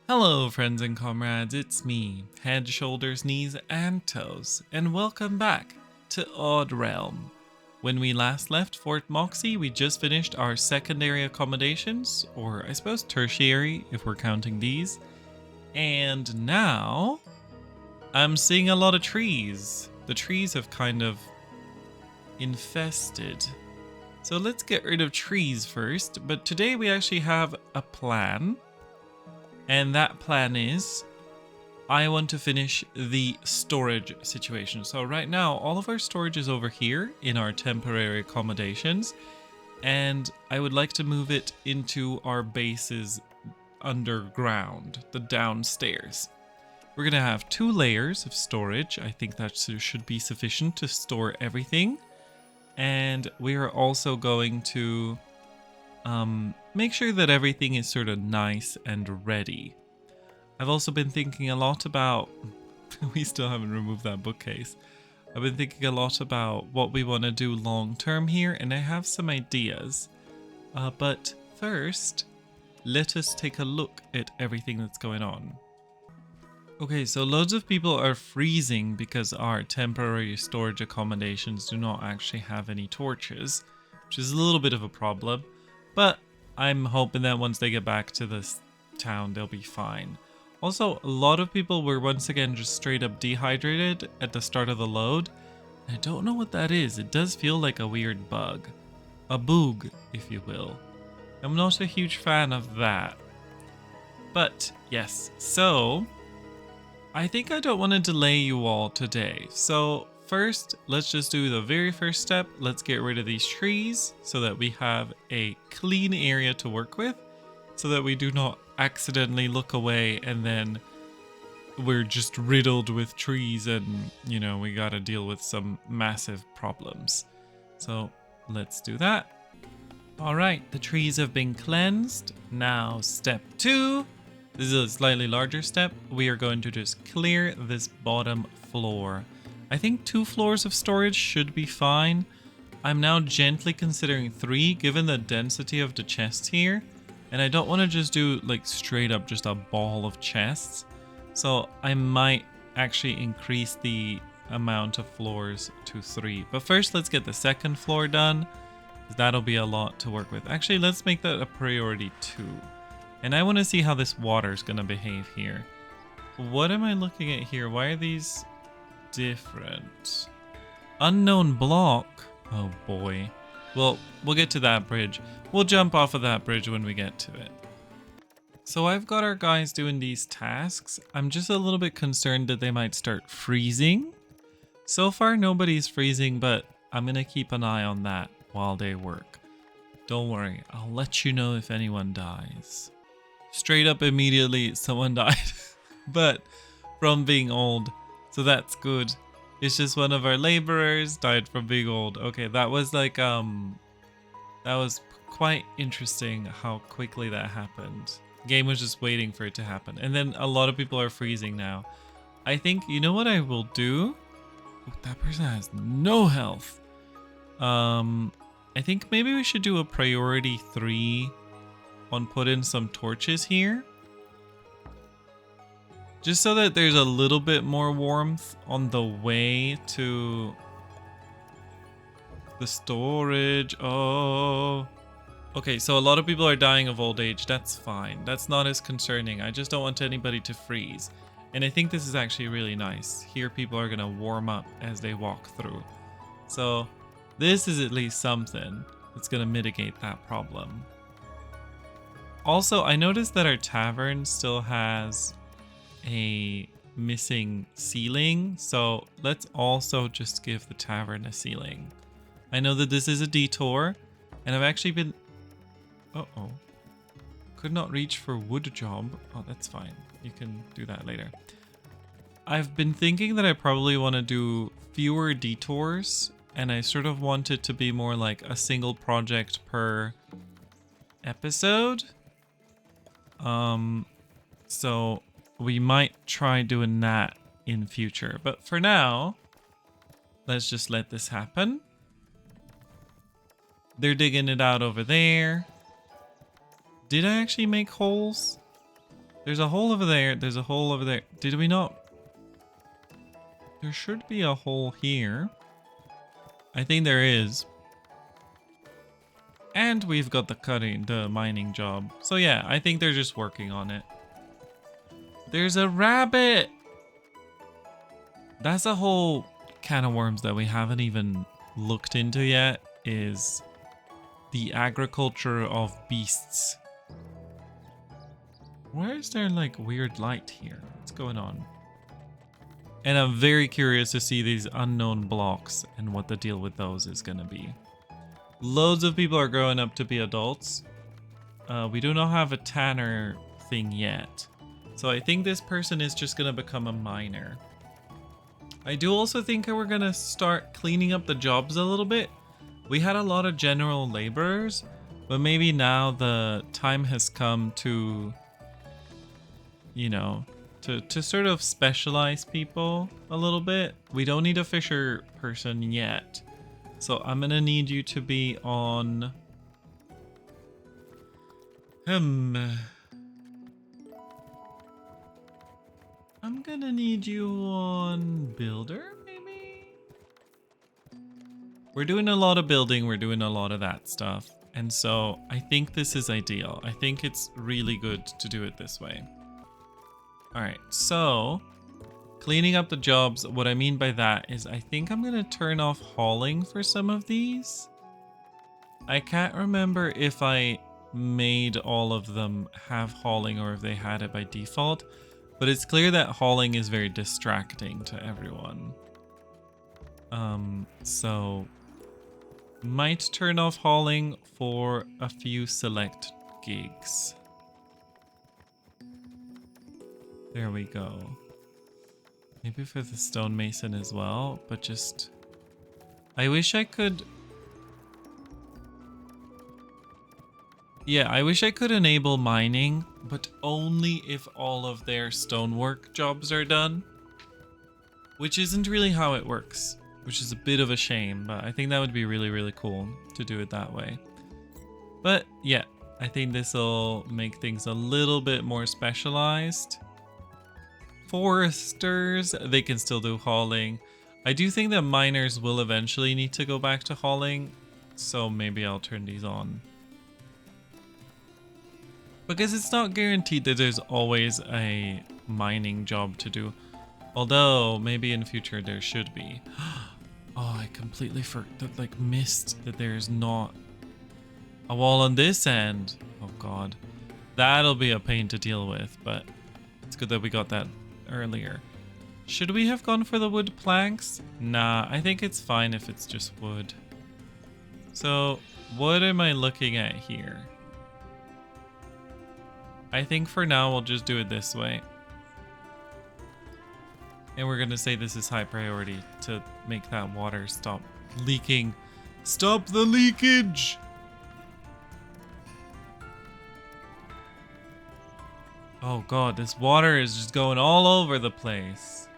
Hello friends and comrades, it's me, Head, Shoulders, Knees and Toes, and welcome back to Odd Realm. When we last left Fort Moxie, we just finished our secondary accommodations, or I suppose tertiary if we're counting these, and now I'm seeing a lot of trees. The trees have kind of infested. So let's get rid of trees first, but today we actually have a plan. And that plan is, I want to finish the storage situation. So right now, all of our storage is over here in our temporary accommodations. And I would like to move it into our bases underground, the downstairs. We're going to have 2 layers of storage. I think that should be sufficient to store everything. And we are also going to make sure that everything is sort of nice and ready. I've also been thinking a lot about, we still haven't removed that bookcase. I've been thinking a lot about what we want to do long term here, and I have some ideas. But first, let us take a look at everything that's going on. Okay, so loads of people are freezing because our temporary storage accommodations do not actually have any torches, which is a little bit of a problem. But I'm hoping that once they get back to this town, they'll be fine. Also, a lot of people were once again just straight up dehydrated at the start of the load. I don't know what that is. It does feel like a weird bug. A boog, if you will. I'm not a huge fan of that. But yes, so I think I don't want to delay you all today. So first, let's just do the very first step. Let's get rid of these trees so that we have a clean area to work with, so that we do not accidentally look away and then we're just riddled with trees and, you know, we gotta deal with some massive problems. So let's do that. All right, the trees have been cleansed. Now step 2. This is a slightly larger step. We are going to just clear this bottom floor. I think 2 floors of storage should be fine. I'm now gently considering 3 given the density of the chests here. And I don't want to just do like straight up just a ball of chests. So I might actually increase the amount of floors to 3. But first let's get the second floor done. That'll be a lot to work with. Actually, let's make that a priority 2. And I want to see how this water is going to behave here. What am I looking at here? Why are these different? Unknown block. Oh boy. Well, we'll get to that bridge. We'll jump off of that bridge when we get to it. So I've got our guys doing these tasks. I'm just a little bit concerned that they might start freezing. So far, nobody's freezing, but I'm going to keep an eye on that while they work. Don't worry, I'll let you know if anyone dies. Straight up immediately, someone died. But from being old, so that's good. It's just one of our laborers died from being old. Okay, that was like, that was quite interesting how quickly that happened. Game was just waiting for it to happen. And then a lot of people are freezing now. I think, you know what I will do? Ooh, that person has no health. I think maybe we should do a priority 3 on put in some torches here. Just so that there's a little bit more warmth on the way to the storage. Oh. Okay, so a lot of people are dying of old age. That's fine. That's not as concerning. I just don't want anybody to freeze. And I think this is actually really nice. Here people are going to warm up as they walk through. So this is at least something that's going to mitigate that problem. Also, I noticed that our tavern still has a missing ceiling, so let's also just give the tavern a ceiling. I know that this is a detour, and I've actually been... Uh-oh. Could not reach for wood job. Oh, that's fine. You can do that later. I've been thinking that I probably want to do fewer detours, and I sort of want it to be more like a single project per episode. So we might try doing that in future, but for now, let's just let this happen. They're digging it out over there. Did I actually make holes? There's a hole over there. There's a hole over there. Did we not? There should be a hole here. I think there is. And we've got the mining job. So yeah, I think they're just working on it. There's a rabbit! That's a whole can of worms that we haven't even looked into yet, is the agriculture of beasts. Where is there like weird light here? What's going on? And I'm very curious to see these unknown blocks and what the deal with those is going to be. Loads of people are growing up to be adults. We do not have a tanner thing yet. So I think this person is just going to become a miner. I do also think we're going to start cleaning up the jobs a little bit. We had a lot of general laborers, but maybe now the time has come to, you know, to sort of specialize people a little bit. We don't need a fisher person yet. So I'm going to need you to be on... I'm going to need you on builder, maybe? We're doing a lot of building. We're doing a lot of that stuff. And so I think this is ideal. I think it's really good to do it this way. All right, so cleaning up the jobs, what I mean by that is I think I'm going to turn off hauling for some of these. I can't remember if I made all of them have hauling or if they had it by default, but it's clear that hauling is very distracting to everyone. So might turn off hauling for a few select gigs. There we go. Maybe for the stonemason as well, but just... I wish I could... Yeah, I wish I could enable mining, but only if all of their stonework jobs are done. Which isn't really how it works, which is a bit of a shame, but I think that would be really, really cool to do it that way. But yeah, I think this will make things a little bit more specialized. Foresters, they can still do hauling. I do think that miners will eventually need to go back to hauling, so maybe I'll turn these on. Because it's not guaranteed that there's always a mining job to do. Although, maybe in future there should be. Oh, I completely missed that there's not a wall on this end. Oh god. That'll be a pain to deal with, but it's good that we got that earlier. Should we have gone for the wood planks? Nah, I think it's fine if it's just wood. So, what am I looking at here? I think for now we'll just do it this way. And we're gonna say this is high priority to make that water stop leaking. Stop the leakage! Oh god, this water is just going all over the place.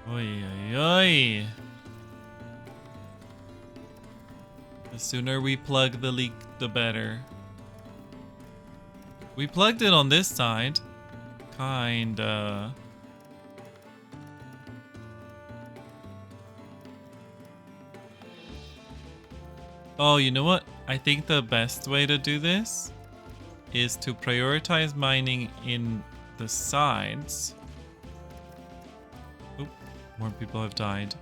Oy, oy, oy. The sooner we plug the leak, the better. We plugged it on this side. Kinda. Oh, you know what? I think the best way to do this is to prioritize mining in the sides. Oop, more people have died.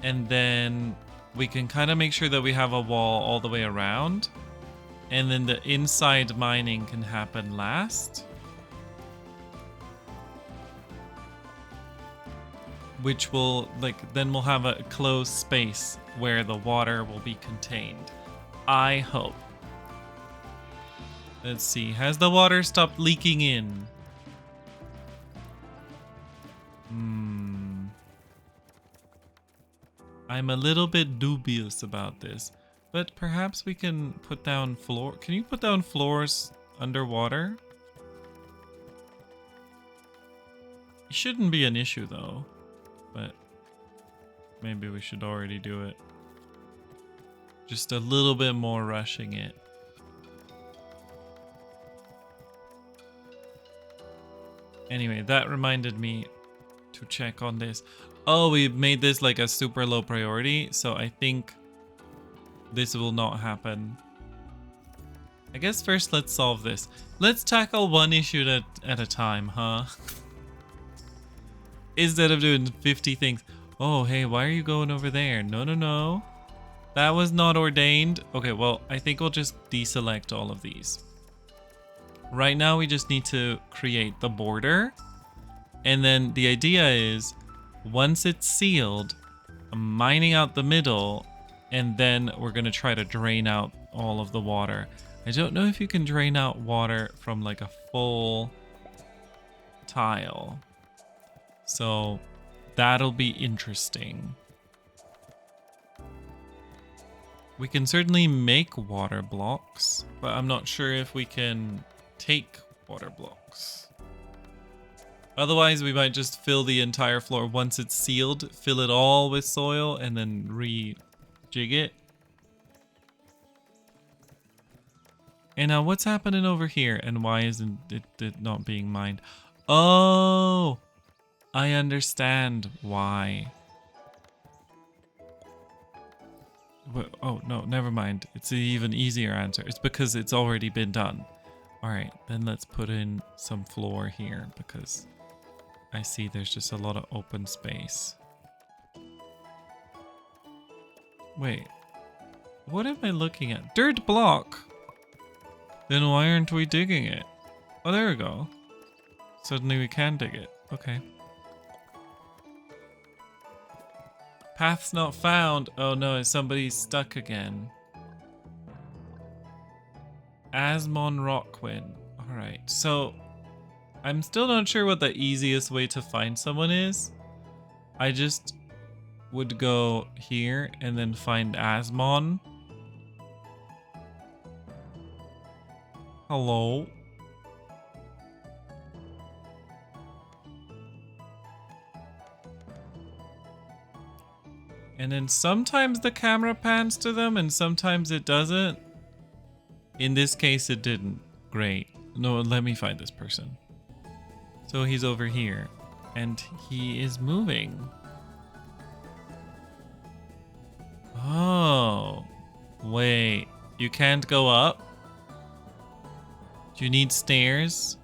And then we can kind of make sure that we have a wall all the way around. And then the inside mining can happen last. Which will, then we'll have a closed space where the water will be contained. I hope. Let's see, has the water stopped leaking in? I'm a little bit dubious about this, but perhaps we can put down floor. Can you put down floors underwater? It shouldn't be an issue though, but maybe we should already do it. Just a little bit more rushing it. Anyway, that reminded me to check on this. Oh, we made this like a super low priority, so I think this will not happen. I guess first let's solve this. Let's tackle one issue at a time, huh? Instead of doing 50 things. Oh, hey, why are you going over there? No, no, no. That was not ordained. Okay, well, I think we'll just deselect all of these. Right now, we just need to create the border. And then the idea is, once it's sealed, I'm mining out the middle, and then we're going to try to drain out all of the water. I don't know if you can drain out water from like a full tile. So that'll be interesting. We can certainly make water blocks, but I'm not sure if we can take water blocks. Otherwise, we might just fill the entire floor once it's sealed, fill it all with soil, and then rejig it. And now what's happening over here, and why isn't it not being mined? Oh, I understand why. Oh, no, never mind. It's an even easier answer. It's because it's already been done. All right, then let's put in some floor here because I see there's just a lot of open space. Wait, what am I looking at? Dirt block. Then why aren't we digging it? Oh, there we go. Suddenly we can dig it. Okay. Path's not found. Oh no, somebody's stuck again. Asmon Rockwind. Alright, so I'm still not sure what the easiest way to find someone is. I just would go here and then find Asmon. Hello. And then sometimes the camera pans to them and sometimes it doesn't. In this case, it didn't. Great. No, let me find this person. So he's over here and he is moving. Oh, wait, you can't go up? Do you need stairs?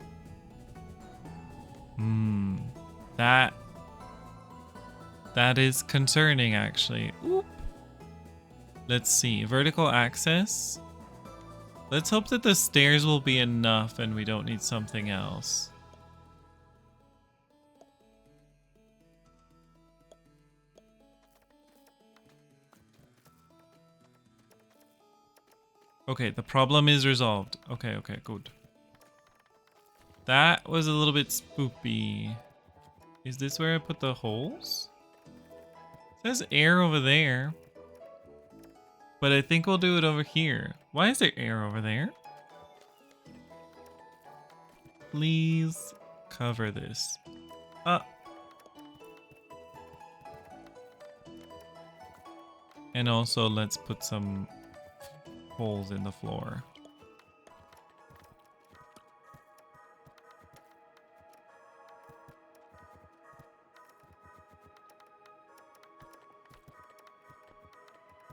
That is concerning, actually. Oop. Let's see. Vertical access. Let's hope that the stairs will be enough and we don't need something else. Okay, the problem is resolved. Okay, okay, good. That was a little bit spoopy. Is this where I put the holes? It says air over there. But I think we'll do it over here. Why is there air over there? Please cover this up. And also let's put some holes in the floor.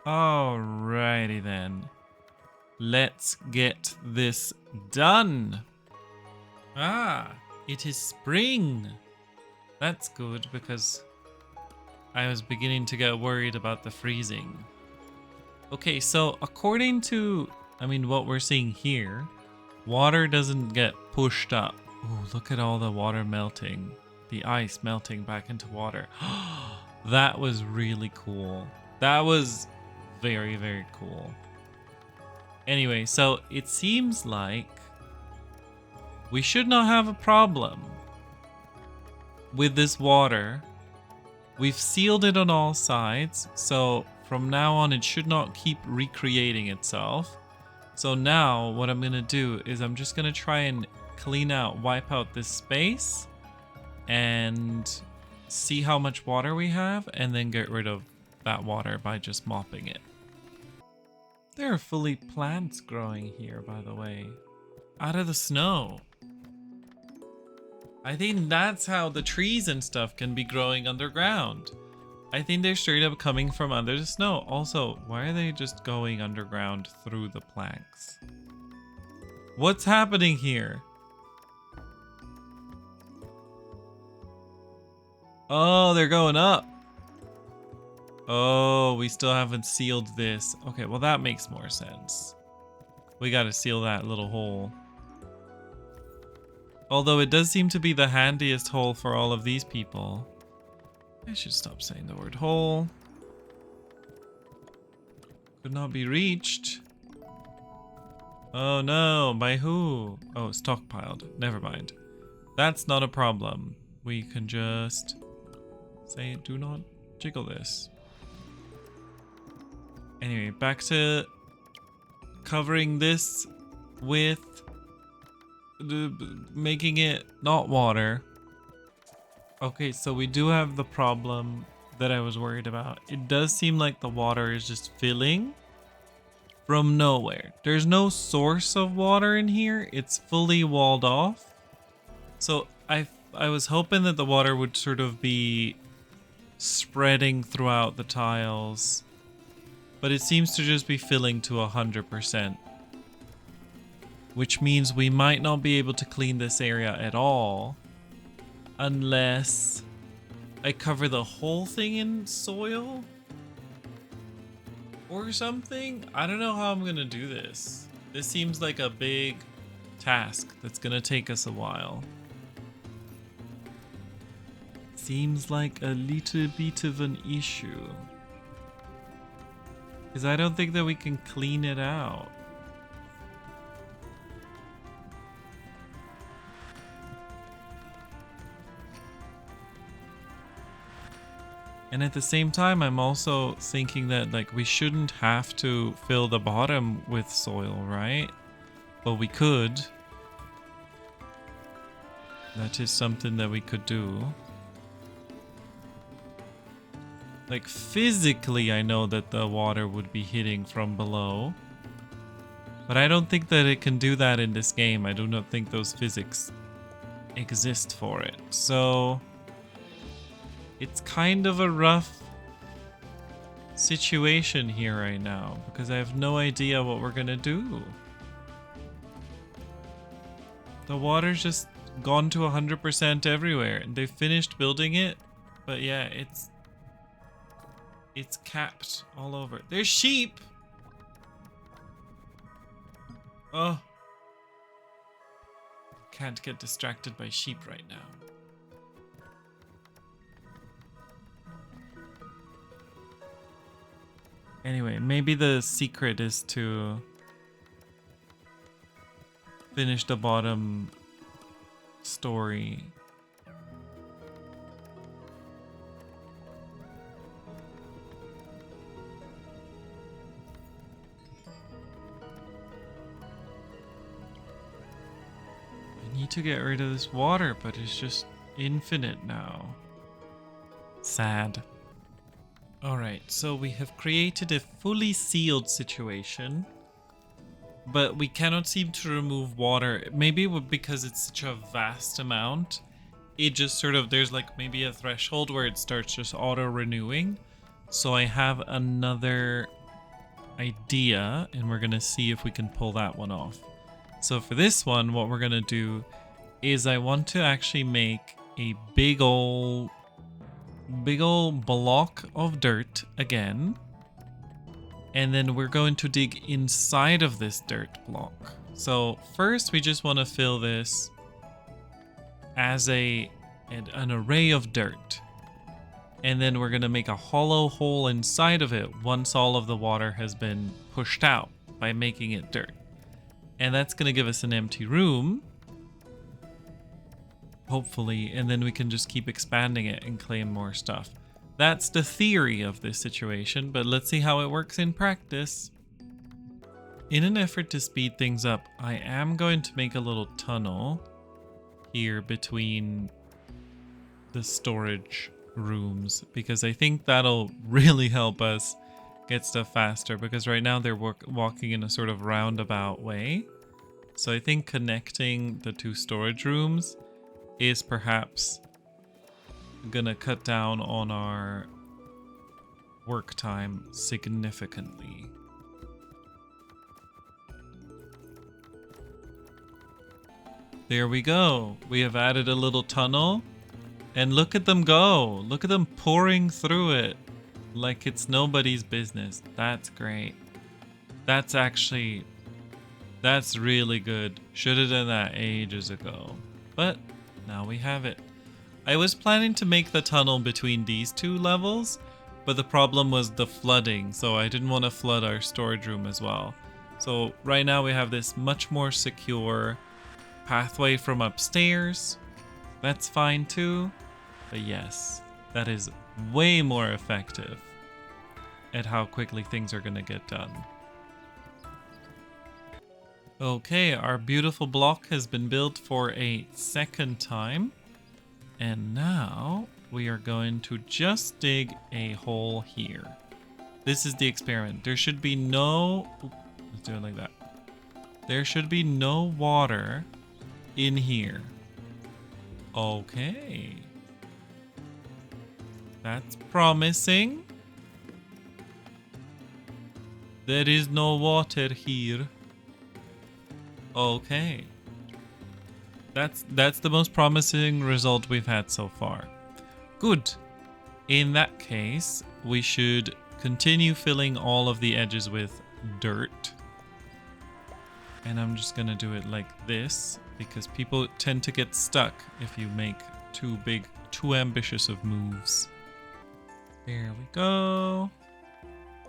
Alrighty then. Let's get this done. Ah, it is spring. That's good because I was beginning to get worried about the freezing. Okay, so according to, what we're seeing here, water doesn't get pushed up. Oh, look at all the water melting. The ice melting back into water. That was really cool. That was very, very cool. Anyway, so it seems like we should not have a problem with this water. We've sealed it on all sides, so from now on it should not keep recreating itself. So now what I'm gonna do is I'm just gonna try and wipe out this space and see how much water we have and then get rid of that water by just mopping it. There are fully plants growing here, by the way, out of the snow. I think that's how the trees and stuff can be growing underground. I think they're straight up coming from under the snow. Also, why are they just going underground through the planks? What's happening here? Oh, they're going up. Oh, we still haven't sealed this. Okay, well that makes more sense. We gotta seal that little hole. Although it does seem to be the handiest hole for all of these people. I should stop saying the word hole. Could not be reached. Oh no, by who? Oh, stockpiled. Never mind. That's not a problem. We can just say do not jiggle this. Anyway, back to covering this with making it not water. Okay, so we do have the problem that I was worried about. It does seem like the water is just filling from nowhere. There's no source of water in here. It's fully walled off. So I was hoping that the water would sort of be spreading throughout the tiles, but it seems to just be filling to 100%, which means we might not be able to clean this area at all unless I cover the whole thing in soil or something. I don't know how I'm gonna do this. This seems like a big task that's gonna take us a while. Seems like a little bit of an issue, because I don't think that we can clean it out. And at the same time, I'm also thinking that like we shouldn't have to fill the bottom with soil, right? But we could. That is something that we could do. Like physically, I know that the water would be hitting from below, but I don't think that it can do that in this game. I do not think those physics exist for it. So it's kind of a rough situation here right now because I have no idea what we're gonna do. The water's just gone to 100% everywhere, and they finished building it, but yeah, it's capped all over. There's sheep! Oh. Can't get distracted by sheep right now. Anyway, maybe the secret is to finish the bottom story. I need to get rid of this water, but it's just infinite now. Sad. Alright, so we have created a fully sealed situation, but we cannot seem to remove water. Maybe because it's such a vast amount, it just sort of, there's like maybe a threshold where it starts just auto-renewing. So I have another idea, and we're going to see if we can pull that one off. So for this one, what we're going to do is I want to actually make a big ol' block of dirt again, and then we're going to dig inside of this dirt block. So first we just want to fill this as an array of dirt, and then we're going to make a hollow hole inside of it once all of the water has been pushed out by making it dirt, and that's going to give us an empty room, hopefully, and then we can just keep expanding it and claim more stuff. That's the theory of this situation, but let's see how it works in practice. In an effort to speed things up, I am going to make a little tunnel here between the storage rooms, because I think that'll really help us get stuff faster, because right now they're walking in a sort of roundabout way. So I think connecting the two storage rooms is perhaps gonna cut down on our work time significantly. There we go. We have added a little tunnel. And look at them go. Look at them pouring through it like it's nobody's business. That's great. That's really good. Should have done that ages ago. But now we have it. I was planning to make the tunnel between these two levels, but the problem was the flooding, so I didn't want to flood our storage room as well. So right now we have this much more secure pathway from upstairs. That's fine too. But yes, that is way more effective at how quickly things are going to get done. Okay, our beautiful block has been built for a second time. And now we are going to just dig a hole here. This is the experiment. There should be no... let's do it like that. There should be no water in here. Okay. That's promising. There is no water here. Okay. That's the most promising result we've had so far. Good. In that case, we should continue filling all of the edges with dirt. And I'm just gonna do it like this because people tend to get stuck if you make too ambitious of moves. There we go.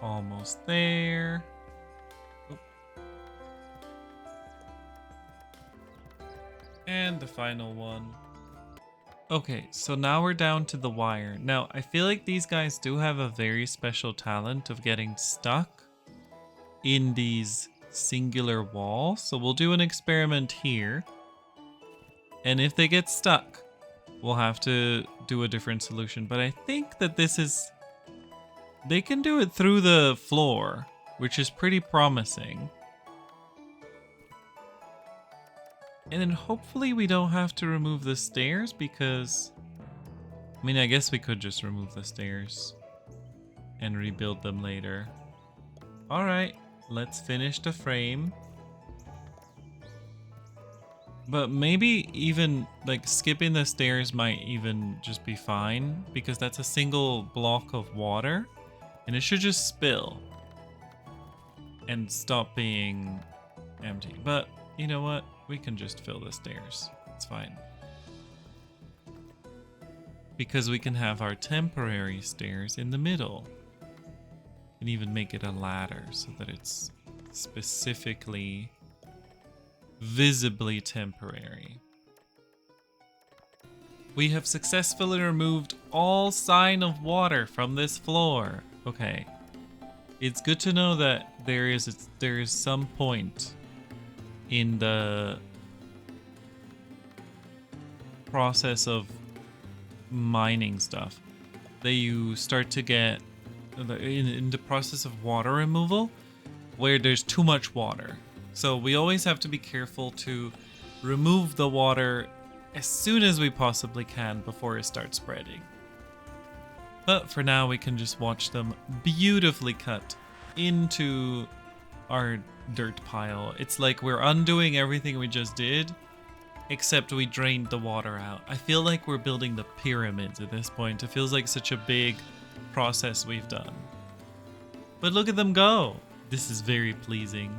Almost there. Oop. And the final one. Okay, so now we're down to the wire. Now, I feel like these guys do have a very special talent of getting stuck in these singular walls. So we'll do an experiment here. And if they get stuck, we'll have to do a different solution. But I think that this is... they can do it through the floor, which is pretty promising. And then hopefully we don't have to remove the stairs because... I mean, I guess we could just remove the stairs and rebuild them later. Alright, let's finish the frame. But maybe even like skipping the stairs might even just be fine because that's a single block of water and it should just spill and stop being empty. But you know what? We can just fill the stairs. It's fine. Because we can have our temporary stairs in the middle. And even make it a ladder so that it's specifically visibly temporary. We have successfully removed all sign of water from this floor. Okay. It's good to know that there is some point in the process of mining stuff that you start to get in the process of water removal where there's too much water. So we always have to be careful to remove the water as soon as we possibly can before it starts spreading. But for now we can just watch them beautifully cut into our dirt pile. It's like we're undoing everything we just did, except we drained the water out. I feel like we're building the pyramids at this point. It feels like such a big process we've done. But look at them go. This is very pleasing.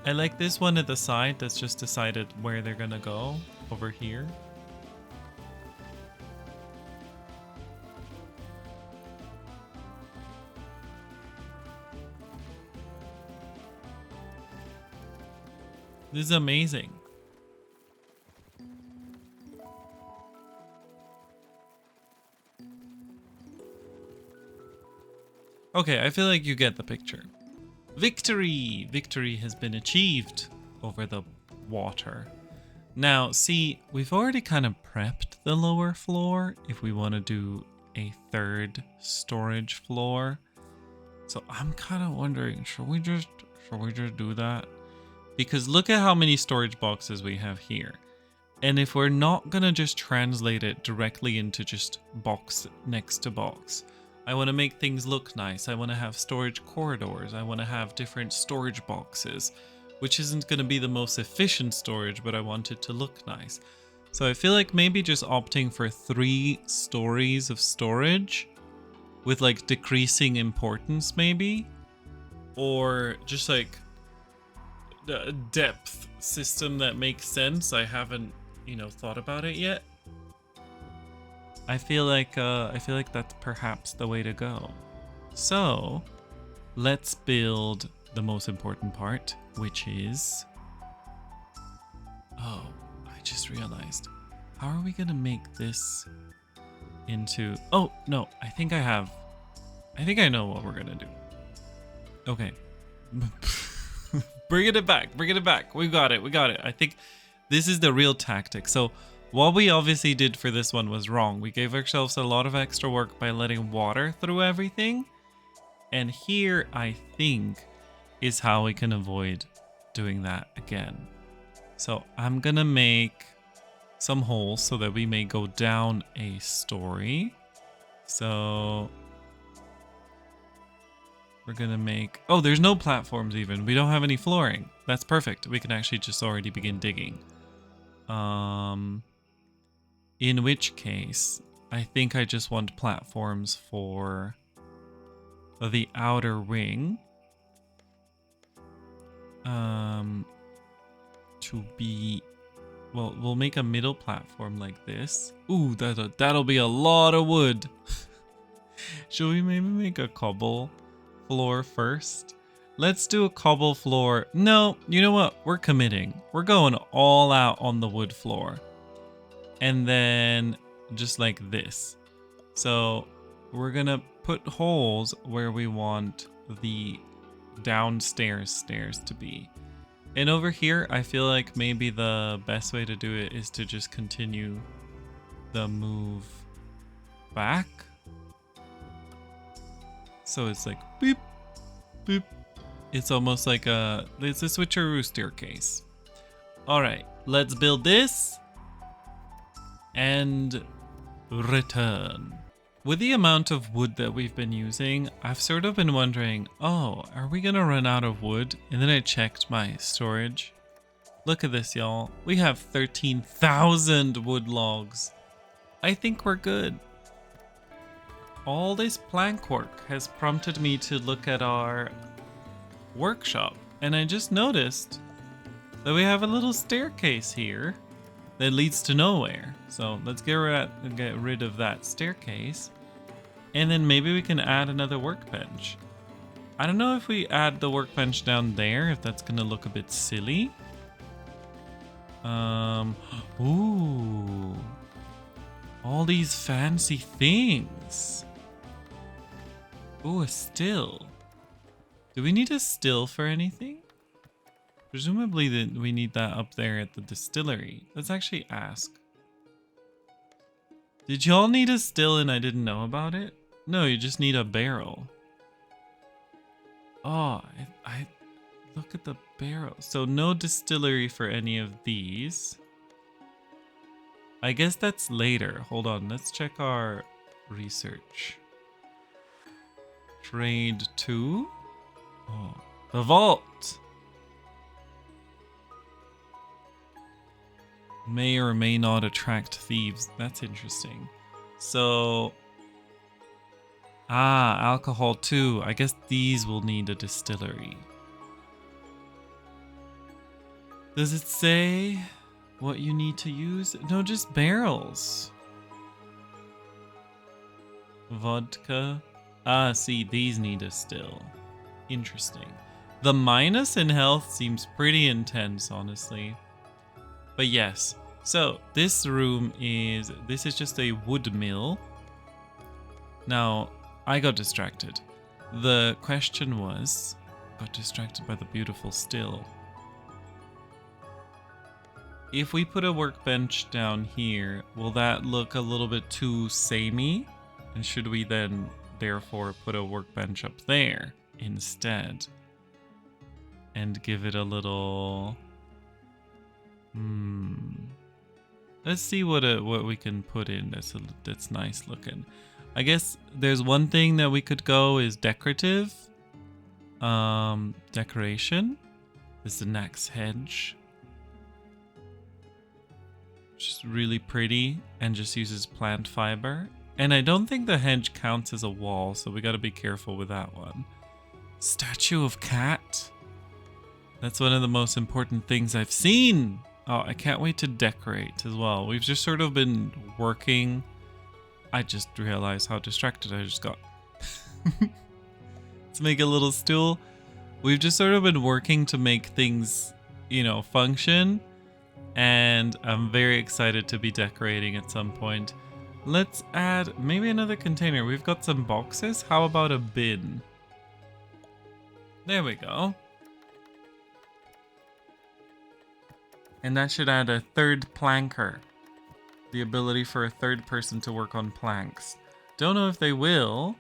I like this one at the side that's just decided where they're gonna go over here. This is amazing. Okay, I feel like you get the picture. Victory! Victory has been achieved over the water. Now, see, we've already kind of prepped the lower floor if we want to do a third storage floor. So I'm kind of wondering, should we just do that? Because look at how many storage boxes we have here. And if we're not gonna just translate it directly into just box next to box, I want to make things look nice. I want to have storage corridors. I want to have different storage boxes, which isn't going to be the most efficient storage, but I want it to look nice. So I feel like maybe just opting for 3 stories of storage with like decreasing importance maybe, or just like a depth system that makes sense. I haven't, thought about it yet. I feel like that's perhaps the way to go. So let's build the most important part, which is, oh, I just realized, how are we gonna make this into, oh no, I think I know what we're gonna do. Okay. Bring it back. We got it. I think this is the real tactic. So what we obviously did for this one was wrong. We gave ourselves a lot of extra work by letting water through everything. And here, I think, is how we can avoid doing that again. So I'm going to make some holes so that we may go down a story. So we're going to make... Oh, there's no platforms even. We don't have any flooring. That's perfect. We can actually just already begin digging. In which case, I think I just want platforms for the outer ring. To be, well, we'll make a middle platform like this. Ooh, that'll be a lot of wood. Should we maybe make a cobble floor first? Let's do a cobble floor. No, you know what? We're committing. We're going all out on the wood floor. And then just like this. So we're gonna put holes where we want the downstairs stairs to be. And over here, I feel like maybe the best way to do it is to just continue the move back. So it's like beep, beep. It's almost like it's a switcheroo staircase. All right, let's build this and return. With the amount of wood that we've been using, I've sort of been wondering, oh, are we gonna run out of wood? And then I checked my storage. Look at this, y'all. We have 13,000 wood logs. I think we're good. All this plank work has prompted me to look at our workshop, and I just noticed that we have a little staircase here that leads to nowhere. So let's get rid of that staircase, and then maybe we can add another workbench. I don't know if we add the workbench down there, if that's gonna look a bit silly. Ooh, all these fancy things. Ooh, a still. Do we need a still for anything? Presumably that we need that up there at the distillery. Let's actually ask. Did y'all need a still and I didn't know about it? No, you just need a barrel. Oh, I look at the barrel. So no distillery for any of these. I guess that's later. Hold on, let's check our research. Trade 2. Oh, the vault. May or may not attract thieves. That's interesting. So, alcohol too. I guess these will need a distillery. Does it say what you need to use? No, just barrels. Vodka. See, these need a still. Interesting. The minus in health seems pretty intense, honestly. But yes, so this room is just a wood mill. Now, I got distracted. The question was, got distracted by the beautiful still. If we put a workbench down here, will that look a little bit too samey? And should we then therefore put a workbench up there instead. And give it a little... Let's see what we can put in that's nice looking. I guess there's one thing that we could go is decorative. Decoration. This is the next hedge. Just really pretty and just uses plant fiber. And I don't think the hedge counts as a wall, so we gotta be careful with that one. Statue of cat. That's one of the most important things I've seen. Oh, I can't wait to decorate as well. We've just sort of been working. I just realized how distracted I just got. Let's make a little stool. We've just sort of been working to make things, you know, function. And I'm very excited to be decorating at some point. Let's add maybe another container. We've got some boxes. How about a bin? There we go. And that should add a third planker. The ability for a third person to work on planks. Don't know if they will.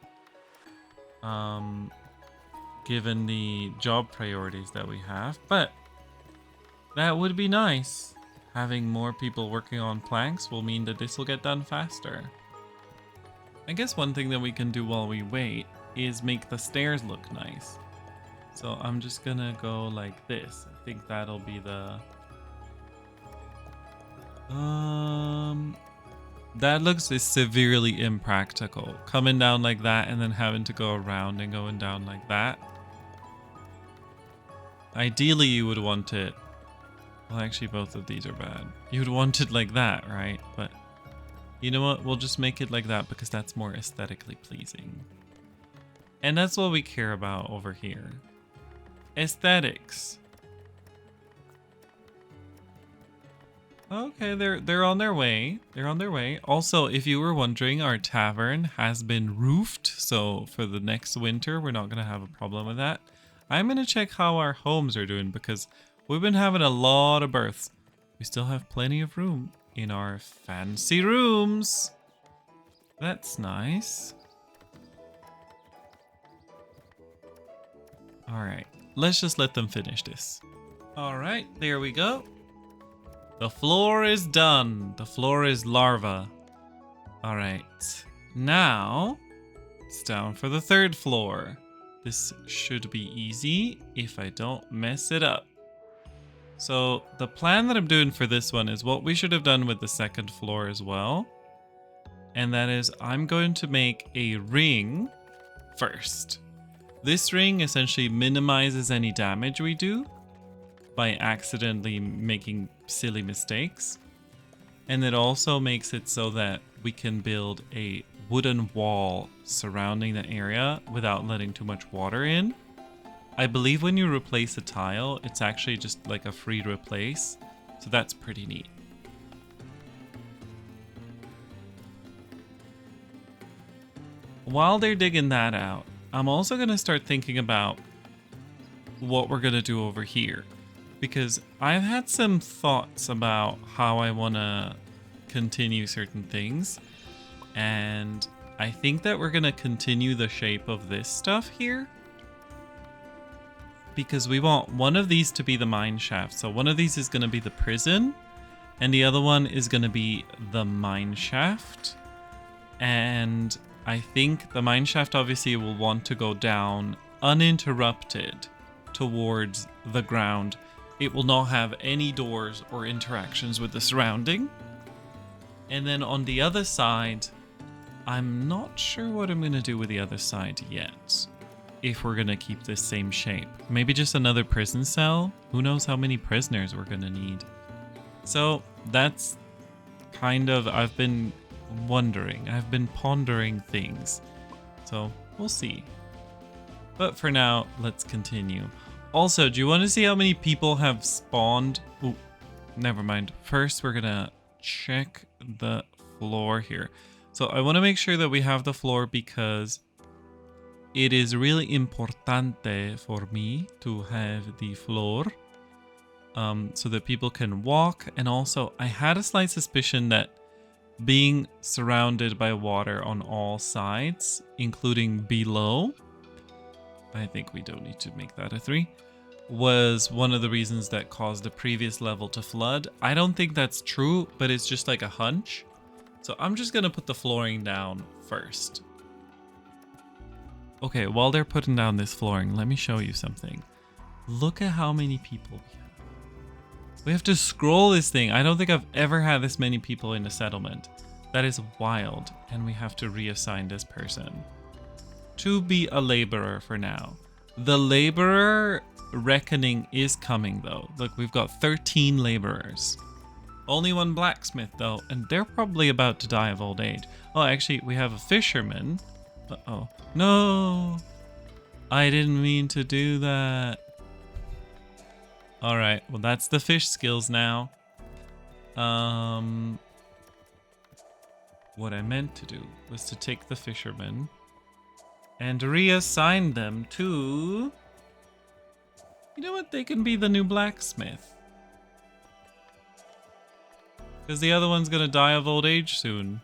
Given the job priorities that we have. But that would be nice. Having more people working on planks will mean that this will get done faster. I guess one thing that we can do while we wait is make the stairs look nice. So I'm just gonna go like this. I think that'll be the... That looks severely impractical. Coming down like that and then having to go around and going down like that. Ideally, you would want it... Well, actually, both of these are bad. You would want it like that, right? But you know what? We'll just make it like that because that's more aesthetically pleasing. And that's what we care about over here. Aesthetics. Okay, they're on their way. They're on their way. Also, if you were wondering, our tavern has been roofed. So for the next winter, we're not going to have a problem with that. I'm going to check how our homes are doing because we've been having a lot of births. We still have plenty of room in our fancy rooms. That's nice. All right, let's just let them finish this. All right, there we go. The floor is done. The floor is larva. All right, now it's down for the third floor. This should be easy if I don't mess it up. So the plan that I'm doing for this one is what we should have done with the second floor as well. And that is I'm going to make a ring first. This ring essentially minimizes any damage we do by accidentally making silly mistakes. And it also makes it so that we can build a wooden wall surrounding the area without letting too much water in. I believe when you replace a tile, it's actually just like a free replace. So that's pretty neat. While they're digging that out, I'm also going to start thinking about what we're going to do over here. Because I've had some thoughts about how I want to continue certain things. And I think that we're going to continue the shape of this stuff here. Because we want one of these to be the mine shaft. So one of these is going to be the prison. And the other one is going to be the mine shaft. And I think the mine shaft obviously will want to go down uninterrupted towards the ground. It will not have any doors or interactions with the surrounding. And then on the other side, I'm not sure what I'm going to do with the other side yet. If we're going to keep this same shape. Maybe just another prison cell? Who knows how many prisoners we're going to need. So that's kind of, I've been wondering. I've been pondering things. So we'll see. But for now, let's continue. Also, do you want to see how many people have spawned? Ooh, never mind. First, we're going to check the floor here. So I want to make sure that we have the floor because it is really importante for me to have the floor so that people can walk. And also, I had a slight suspicion that being surrounded by water on all sides, including below, I think we don't need to make that a 3, was one of the reasons that caused the previous level to flood. I don't think that's true, but it's just like a hunch. So I'm just gonna put the flooring down first. Okay, while they're putting down this flooring, let me show you something. Look at how many people we have. We have to scroll this thing. I don't think I've ever had this many people in a settlement. That is wild. And we have to reassign this person to be a laborer for now. The laborer reckoning is coming though. Look, we've got 13 laborers. Only one blacksmith though, and they're probably about to die of old age. Oh, actually, we have a fisherman. Uh-oh. No! I didn't mean to do that. Alright, well that's the fish skills now. What I meant to do was to take the fisherman and reassign them to... You know what? They can be the new blacksmith. Because the other one's gonna die of old age soon.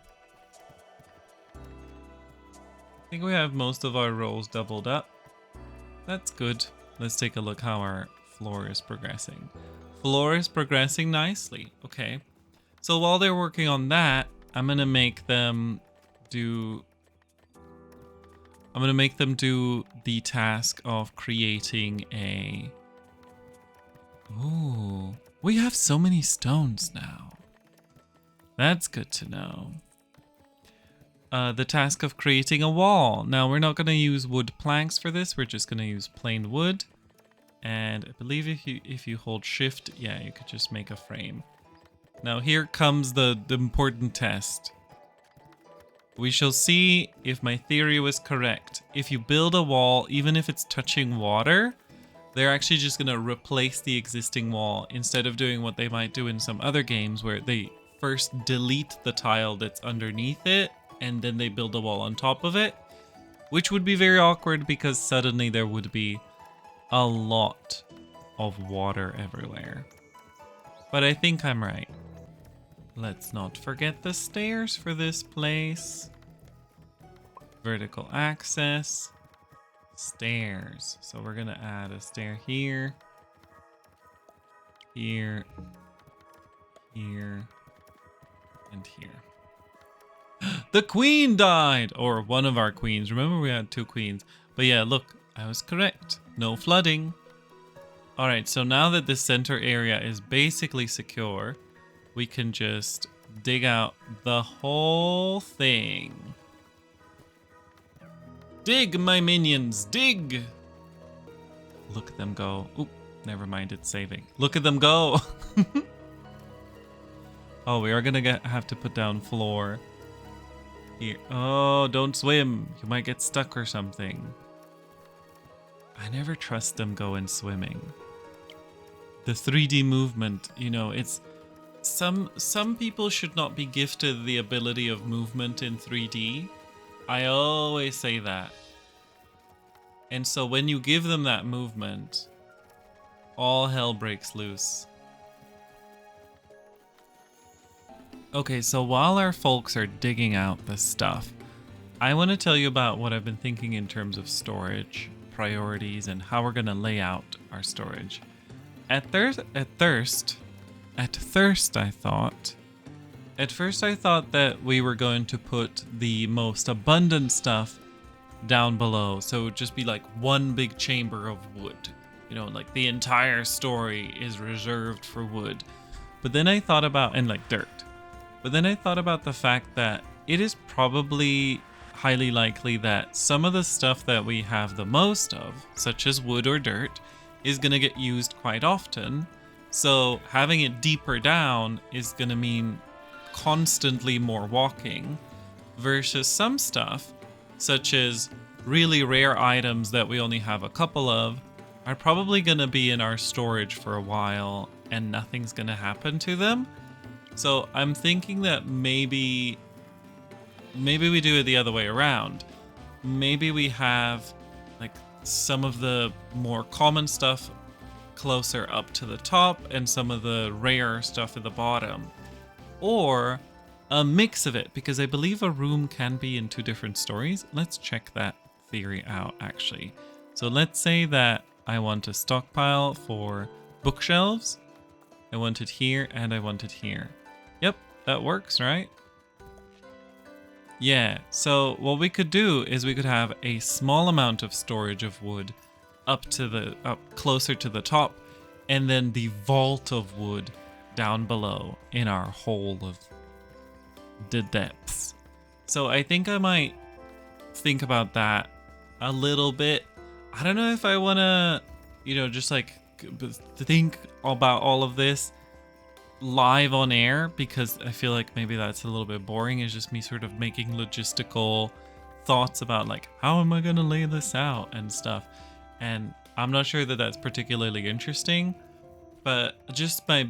I think we have most of our roles doubled up. That's good. Let's take a look how our floor is progressing. Floor is progressing nicely. Okay. So while they're working on that, I'm gonna make them do the task of creating a... Ooh, we have so many stones now. That's good to know. The task of creating a wall. Now, we're not going to use wood planks for this. We're just going to use plain wood. And I believe if you hold shift, yeah, you could just make a frame. Now, here comes the important test. We shall see if my theory was correct. If you build a wall, even if it's touching water, they're actually just going to replace the existing wall instead of doing what they might do in some other games where they first delete the tile that's underneath it and then they build a wall on top of it, which would be very awkward because suddenly there would be a lot of water everywhere. But I think I'm right. Let's not forget the stairs for this place. Vertical access. Stairs. So we're gonna add a stair here. Here. Here. And here. The queen died! Or one of our queens. Remember we had 2 queens. But yeah, look, I was correct. No flooding. Alright, so now that the center area is basically secure, we can just dig out the whole thing. Dig, my minions, dig! Look at them go. Oop, never mind, it's saving. Look at them go! Oh, we are gonna have to put down floor. Here. Oh, don't swim. You might get stuck or something. I never trust them going swimming. The 3D movement, you know, it's... Some people should not be gifted the ability of movement in 3D. I always say that. And so when you give them that movement, all hell breaks loose. Okay, so while our folks are digging out this stuff, I want to tell you about what I've been thinking in terms of storage, priorities, and how we're going to lay out our storage. At first I thought that we were going to put the most abundant stuff down below. So it would just be like one big chamber of wood. You know, like the entire story is reserved for wood. But then I thought about, and like dirt. But then I thought about the fact that it is probably highly likely that some of the stuff that we have the most of, such as wood or dirt, is going to get used quite often. So having it deeper down is going to mean constantly more walking, versus some stuff, such as really rare items that we only have a couple of, are probably going to be in our storage for a while and nothing's going to happen to them. So I'm thinking that maybe we do it the other way around. Maybe we have like some of the more common stuff closer up to the top and some of the rare stuff at the bottom. Or a mix of it, because I believe a room can be in 2 different stories. Let's check that theory out, actually. So let's say that I want a stockpile for bookshelves. I want it here and I want it here. Yep, that works, right? Yeah, so what we could do is we could have a small amount of storage of wood up closer to the top, and then the vault of wood down below in our hole of the depths. So I think I might think about that a little bit. I don't know if I want to, just like think about all of this live on air, because I feel like maybe that's a little bit boring. It's just me sort of making logistical thoughts about like, how am I going to lay this out and stuff. And I'm not sure that that's particularly interesting, but just I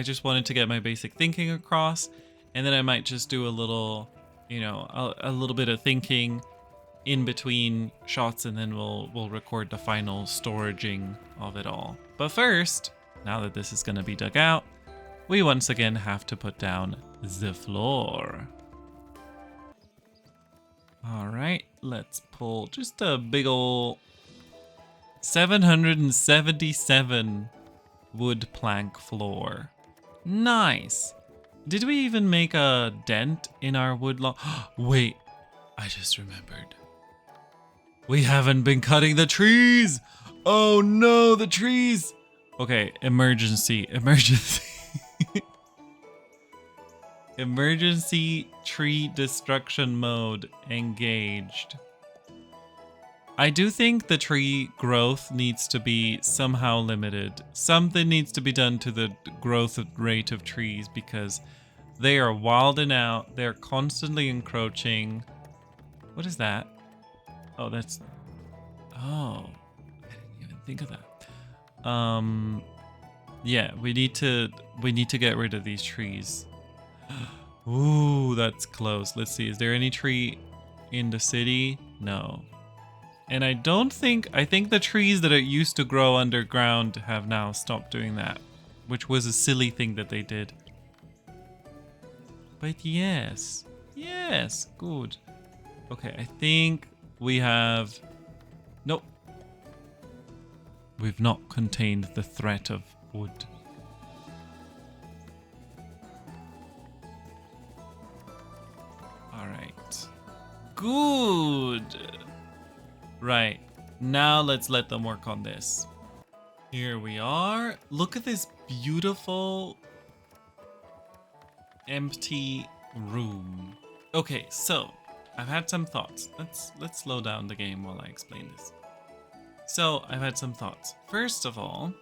just wanted to get my basic thinking across. And then I might just do a little, a little bit of thinking in between shots, and then we'll record the final storaging of it all. But first, now that this is going to be dug out, we once again have to put down the floor. All right, let's pull just a big ol' 777 wood plank floor. Nice. Did we even make a dent in our wood log? Wait, I just remembered. We haven't been cutting the trees. Oh no, the trees. Okay, emergency. Emergency tree destruction mode engaged. I do think the tree growth needs to be somehow limited. Something needs to be done to the growth rate of trees, because they are wilding out. They're constantly encroaching. What is that? Oh, that's... Oh, I didn't even think of that. Yeah, we need to get rid of these trees. Ooh, that's close. Let's see. Is there any tree in the city? No. And I think the trees that used to grow underground have now stopped doing that, which was a silly thing that they did. But yes, good. Okay, I think we have... Nope. We've not contained the threat of wood. Alright. Good. Right. Now let's let them work on this. Here we are. Look at this beautiful empty room. Okay, so I've had some thoughts. Let's slow down the game while I explain this. So I've had some thoughts. First of all,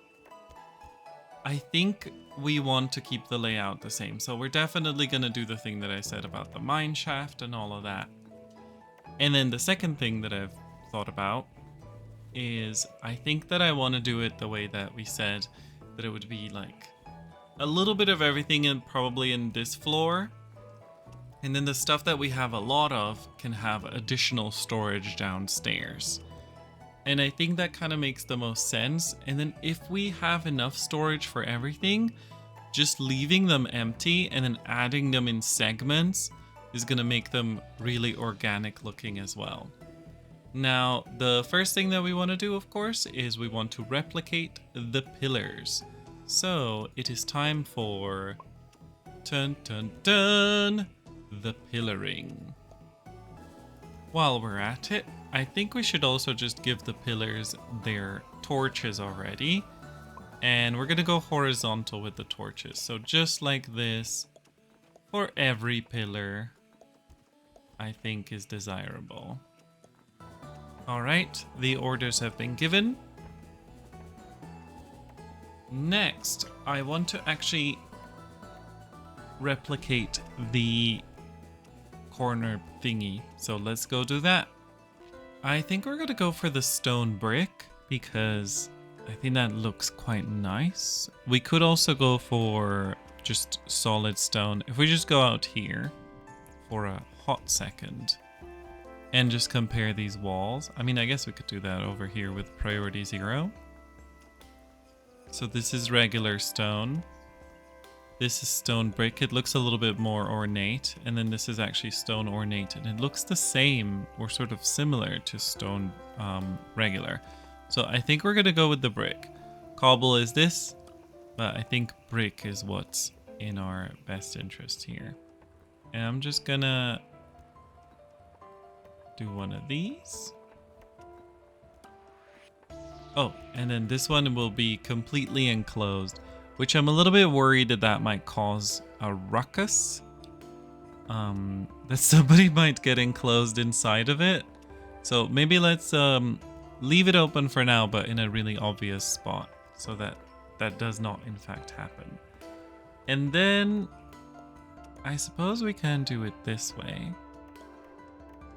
I think we want to keep the layout the same. So we're definitely going to do the thing that I said about the mine shaft and all of that. And then the second thing that I've thought about is I think that I want to do it the way that we said, that it would be like a little bit of everything, and probably in this floor. And then the stuff that we have a lot of can have additional storage downstairs. And I think that kind of makes the most sense. And then if we have enough storage for everything, just leaving them empty and then adding them in segments is going to make them really organic looking as well. Now, the first thing that we want to do, of course, is we want to replicate the pillars. So it is time for the pillaring. While we're at it, I think we should also just give the pillars their torches already. And we're going to go horizontal with the torches. So just like this for every pillar, I think is desirable. All right, the orders have been given. Next, I want to actually replicate the corner thingy. So let's go do that. I think we're going to go for the stone brick because I think that looks quite nice. We could also go for just solid stone. If we just go out here for a hot second and just compare these walls. I mean, I guess we could do that over here with priority 0. So this is regular stone. This is stone brick. It looks a little bit more ornate. And then this is actually stone ornate. And it looks the same or sort of similar to stone regular. So I think we're going to go with the brick. Cobble is this, but I think brick is what's in our best interest here. And I'm just going to do one of these. Oh, and then this one will be completely enclosed, which I'm a little bit worried that that might cause a ruckus. That somebody might get enclosed inside of it. So maybe let's leave it open for now, but in a really obvious spot so that that does not in fact happen. And then I suppose we can do it this way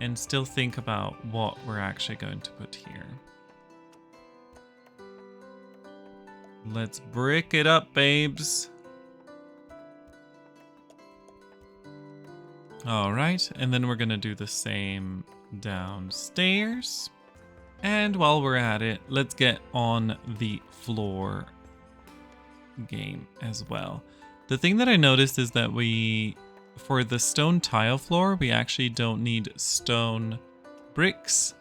and still think about what we're actually going to put here. Let's brick it up, babes. All right, and then we're gonna do the same downstairs. And while we're at it, let's get on the floor game as well. The thing that I noticed is that for the stone tile floor, we actually don't need stone bricks,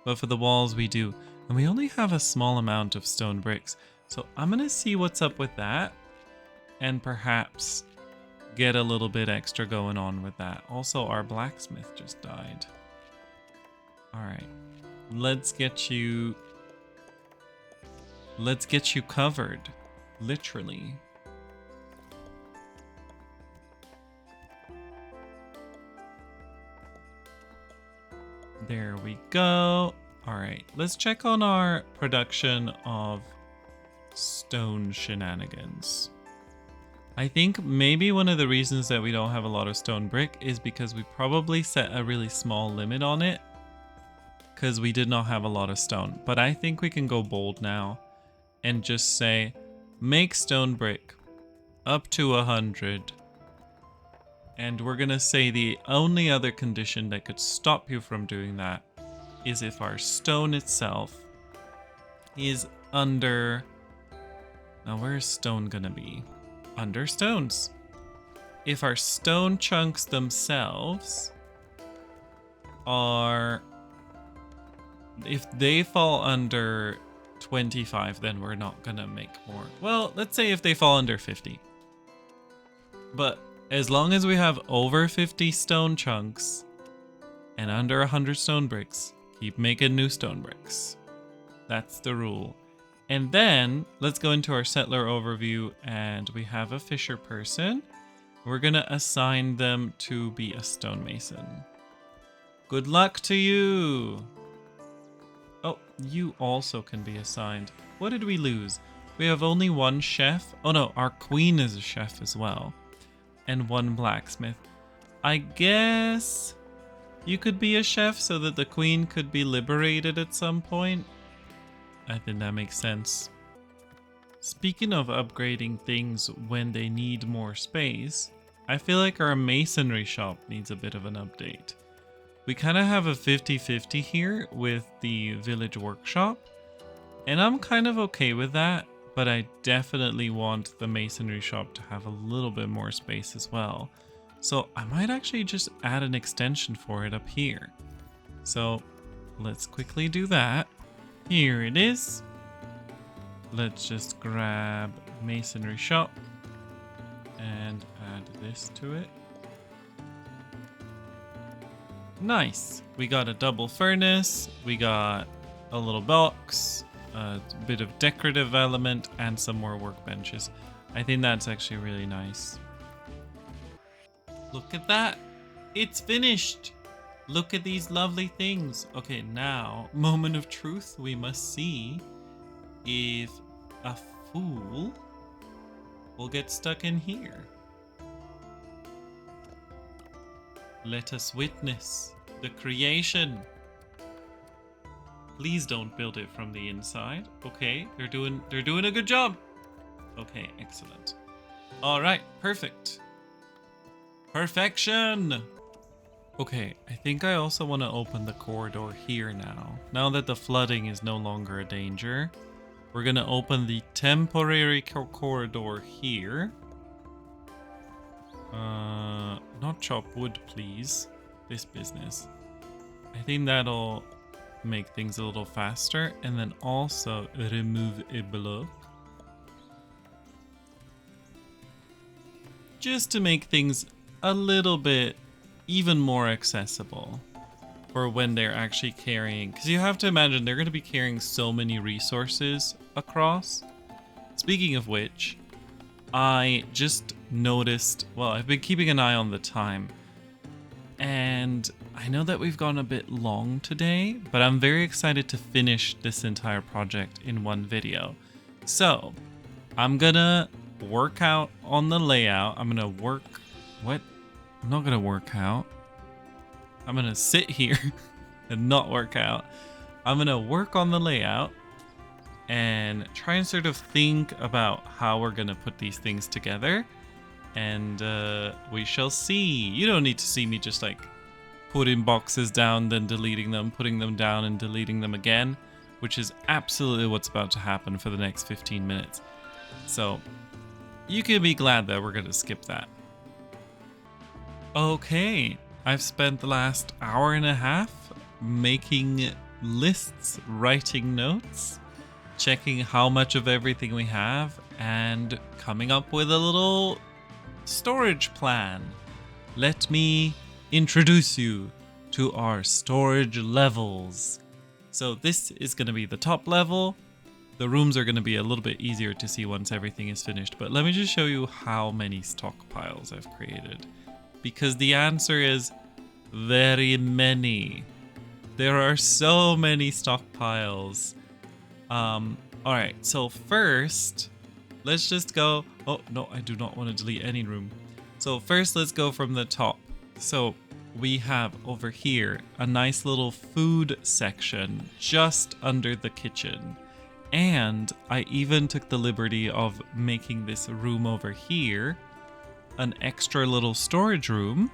but for the walls we do. And we only have a small amount of stone bricks. So I'm gonna see what's up with that and perhaps get a little bit extra going on with that. Also, our blacksmith just died. All right, let's get you covered, literally. There we go. All right, let's check on our production of stone shenanigans. I think maybe one of the reasons that we don't have a lot of stone brick is because we probably set a really small limit on it because we did not have a lot of stone. But I think we can go bold now and just say, make stone brick up to 100. And we're gonna say the only other condition that could stop you from doing that is if our stone itself is under... Now where is stone gonna be? Under stones. If our stone chunks themselves are... If they fall under 25, then we're not gonna make more. Well, let's say if they fall under 50. But as long as we have over 50 stone chunks and under 100 stone bricks, keep making new stone bricks. That's the rule. And then let's go into our settler overview, and we have a fisher person. We're gonna assign them to be a stonemason. Good luck to you. Oh, you also can be assigned. What did we lose? We have only one chef. Oh no, our queen is a chef as well. And one blacksmith. I guess you could be a chef so that the queen could be liberated at some point. I think that makes sense. Speaking of upgrading things when they need more space, I feel like our masonry shop needs a bit of an update. We kind of have a 50-50 here with the village workshop, and I'm kind of okay with that, but I definitely want the masonry shop to have a little bit more space as well. So I might actually just add an extension for it up here. So let's quickly do that. Here it is. Let's just grab masonry shop and add this to it. Nice. We got a double furnace. We got a little box, a bit of decorative element, and some more workbenches. I think that's actually really nice. Look at that. It's finished. Look at these lovely things. Okay, now, moment of truth. We must see if a fool will get stuck in here. Let us witness the creation. Please don't build it from the inside. Okay, they're doing a good job. Okay, excellent. All right, perfect. Perfection. Okay, I think I also want to open the corridor here now. Now that the flooding is no longer a danger, we're going to open the temporary corridor here. Not chop wood, please. This business. I think that'll make things a little faster. And then also remove a block. Just to make things a little bit even more accessible for when they're actually carrying. Because you have to imagine they're going to be carrying so many resources across. Speaking of which, I just noticed, well, I've been keeping an eye on the time, and I know that we've gone a bit long today, but I'm very excited to finish this entire project in one video. So I'm gonna work out on the layout. I'm gonna work, what? I'm not gonna work out. I'm gonna sit here and not work out. I'm gonna work on the layout and try and sort of think about how we're gonna put these things together, and we shall see. You don't need to see me just like putting boxes down, then deleting them, putting them down and deleting them again, which is absolutely what's about to happen for the next 15 minutes. So you can be glad that we're gonna skip that. Okay, I've spent the last hour and a half making lists, writing notes, checking how much of everything we have, and coming up with a little storage plan. Let me introduce you to our storage levels. So this is going to be the top level. The rooms are going to be a little bit easier to see once everything is finished, but let me just show you how many stockpiles I've created, because the answer is very many. There are so many stockpiles. Alright, so first, let's just go... Oh, no, I do not want to delete any room. So first, let's go from the top. So we have over here a nice little food section just under the kitchen. And I even took the liberty of making this room over here an extra little storage room.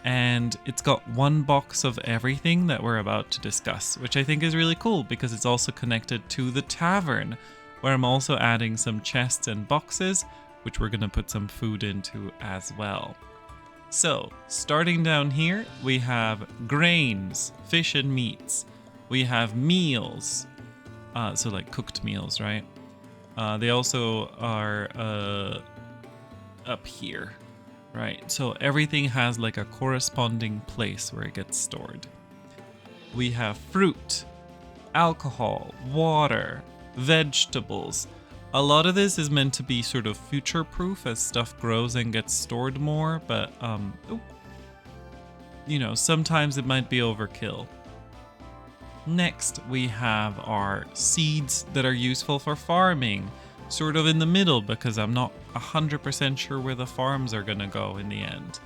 And it's got one box of everything that we're about to discuss, which I think is really cool because it's also connected to the tavern, where I'm also adding some chests and boxes, which we're going to put some food into as well. So, starting down here, we have grains, fish and meats. We have meals, so like cooked meals, right? They also are up here. Right, so everything has like a corresponding place where it gets stored. We have fruit, alcohol, water, vegetables. A lot of this is meant to be sort of future-proof as stuff grows and gets stored more, but you know, sometimes it might be overkill. Next, we have our seeds that are useful for farming. Sort of in the middle because I'm not 100% sure where the farms are gonna go in the end.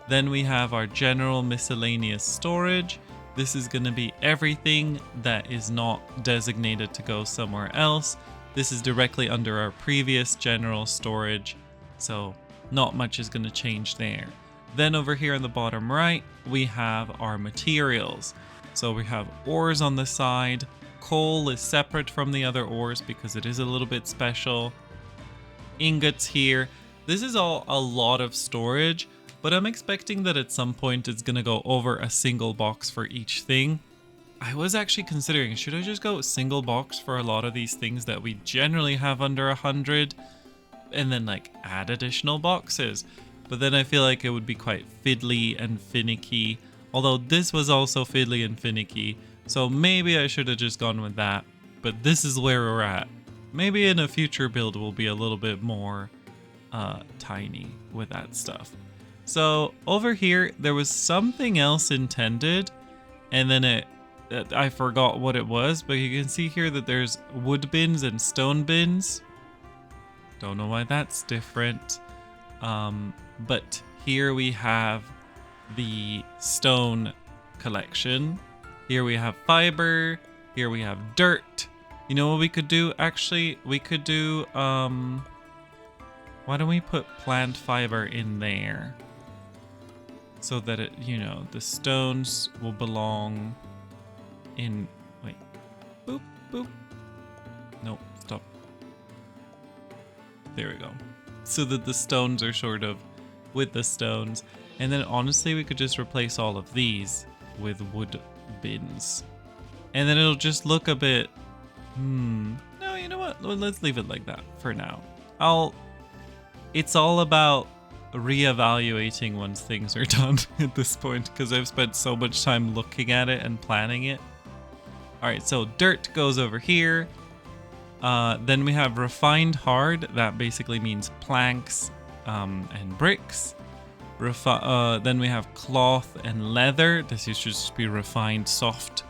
Then we have our general miscellaneous storage. This is gonna be everything that is not designated to go somewhere else. This is directly under our previous general storage, so not much is gonna change there. Then over here on the bottom right, we have our materials. So we have ores on the side. Coal is separate from the other ores because it is a little bit special. Ingots here. This is all a lot of storage, but I'm expecting that at some point it's gonna go over a single box for each thing. I was actually considering, should I just go single box for a lot of these things that we generally have under 100 and then like add additional boxes? But then I feel like it would be quite fiddly and finicky, although this was also fiddly and finicky. So maybe I should have just gone with that, but this is where we're at. Maybe in a future build we'll be a little bit more tiny with that stuff. So over here, there was something else intended, and then I forgot what it was, but you can see here that there's wood bins and stone bins. Don't know why that's different. But here we have the stone collection. Here we have fiber. Here we have dirt. You know what we could do? Actually, we could do, why don't we put plant fiber in there? So that it, you know, the stones will belong in, wait, boop, boop. Nope, stop. There we go. So that the stones are sort of with the stones. And then honestly, we could just replace all of these with wood bins. And then it'll just look a bit... No, you know what? Let's leave it like that for now. It's all about reevaluating once things are done at this point, because I've spent so much time looking at it and planning it. Alright, so dirt goes over here. Then we have refined hard. That basically means planks and bricks. Then we have cloth and leather. This used to just be refined soft.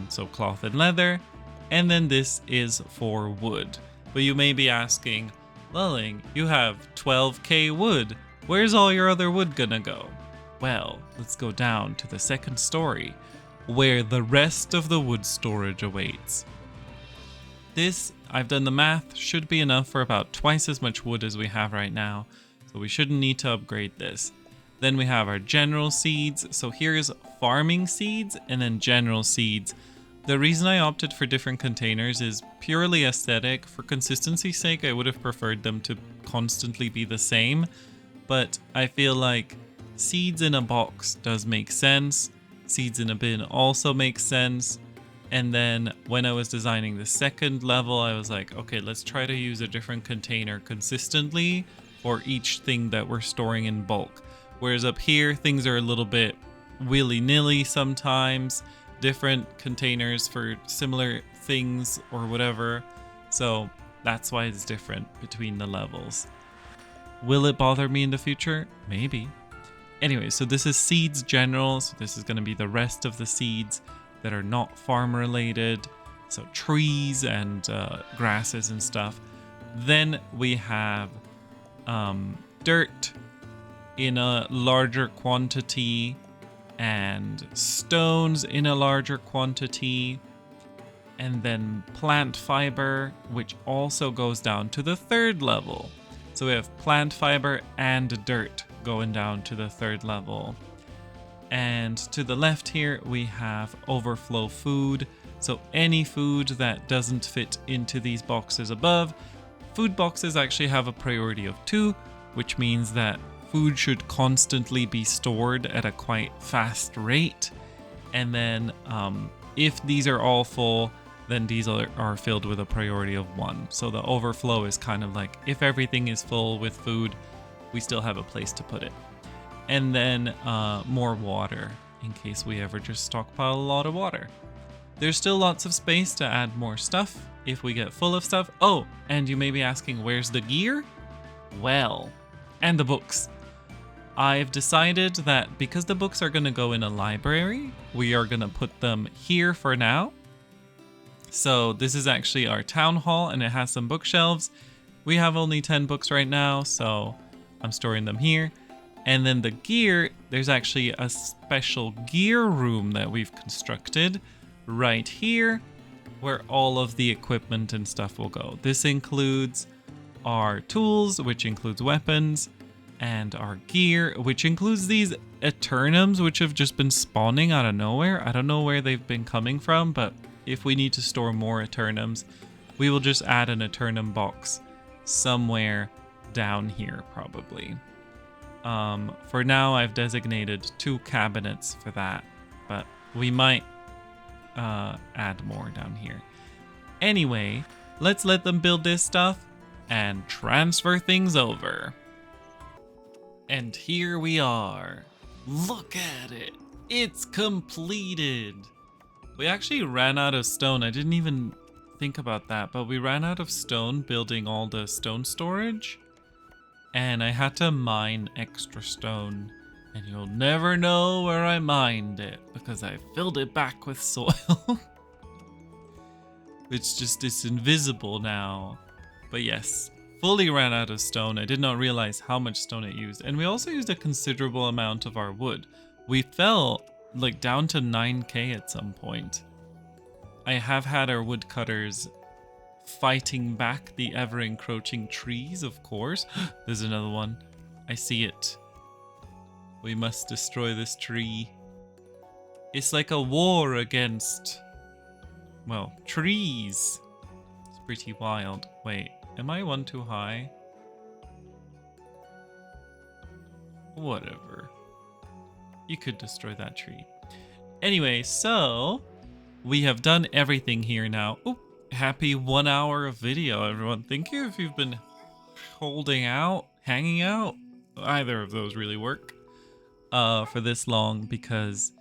So cloth and leather. And then this is for wood. But you may be asking, Lulling, you have 12k wood. Where's all your other wood gonna go? Well, let's go down to the second story, where the rest of the wood storage awaits. This, I've done the math, should be enough for about twice as much wood as we have right now, so we shouldn't need to upgrade this. Then we have our general seeds. So here's farming seeds and then general seeds. The reason I opted for different containers is purely aesthetic. For consistency's sake, I would have preferred them to constantly be the same, but I feel like seeds in a box does make sense. Seeds in a bin also makes sense. And then when I was designing the second level, I was like, okay, let's try to use a different container consistently for each thing that we're storing in bulk. Whereas up here, things are a little bit willy-nilly sometimes. Different containers for similar things or whatever. So that's why it's different between the levels. Will it bother me in the future? Maybe. Anyway, so this is seeds general. So this is going to be the rest of the seeds that are not farm related. So trees and grasses and stuff. Then we have dirt in a larger quantity, and stones in a larger quantity, and then plant fiber, which also goes down to the third level. So we have plant fiber and dirt going down to the third level. And to the left here, we have overflow food. So any food that doesn't fit into these boxes above. Food boxes actually have a priority of 2, which means that food should constantly be stored at a quite fast rate. And then if these are all full, then these are filled with a priority of 1. So the overflow is kind of like, if everything is full with food, we still have a place to put it. And then more water, in case we ever just stockpile a lot of water. There's still lots of space to add more stuff if we get full of stuff. Oh, and you may be asking, where's the gear? Well, and the books. I've decided that because the books are going to go in a library, we are going to put them here for now. So this is actually our town hall, and it has some bookshelves. We have only 10 books right now, so I'm storing them here. And then the gear, there's actually a special gear room that we've constructed right here, where all of the equipment and stuff will go. This includes our tools, which includes weapons, and our gear, which includes these Eternums, which have just been spawning out of nowhere. I don't know where they've been coming from, but if we need to store more Eternums, we will just add an Eternum box somewhere down here, probably. For now, I've designated 2 cabinets for that, but we might add more down here. Anyway, let's let them build this stuff and transfer things over. And here we are. Look at it. It's completed. We actually ran out of stone. I didn't even think about that, but we ran out of stone building all the stone storage. And I had to mine extra stone. And you'll never know where I mined it because I filled it back with soil. It's invisible now. But yes. Fully ran out of stone. I did not realize how much stone it used. And we also used a considerable amount of our wood. We fell like down to 9k at some point. I have had our woodcutters fighting back the ever encroaching trees, of course. There's another one. I see it. We must destroy this tree. It's like a war against, well, trees. It's pretty wild. Wait. Am I one too high? Whatever. You could destroy that tree. Anyway, so we have done everything here now. Oop, happy 1 hour of video, everyone. Thank you if you've been holding out, hanging out. Either of those really work for this long, because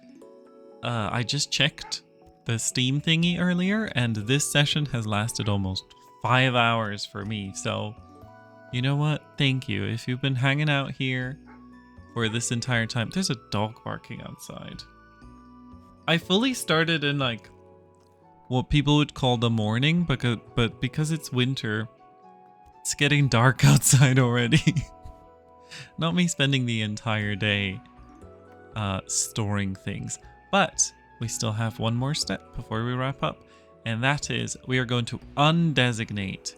I just checked the Steam thingy earlier, and this session has lasted almost 5 hours for me. So, you know what? Thank you. If you've been hanging out here for this entire time. There's a dog barking outside. I fully started in like what people would call the morning, but because it's winter, it's getting dark outside already. Not me spending the entire day storing things. But we still have one more step before we wrap up, and that is we are going to undesignate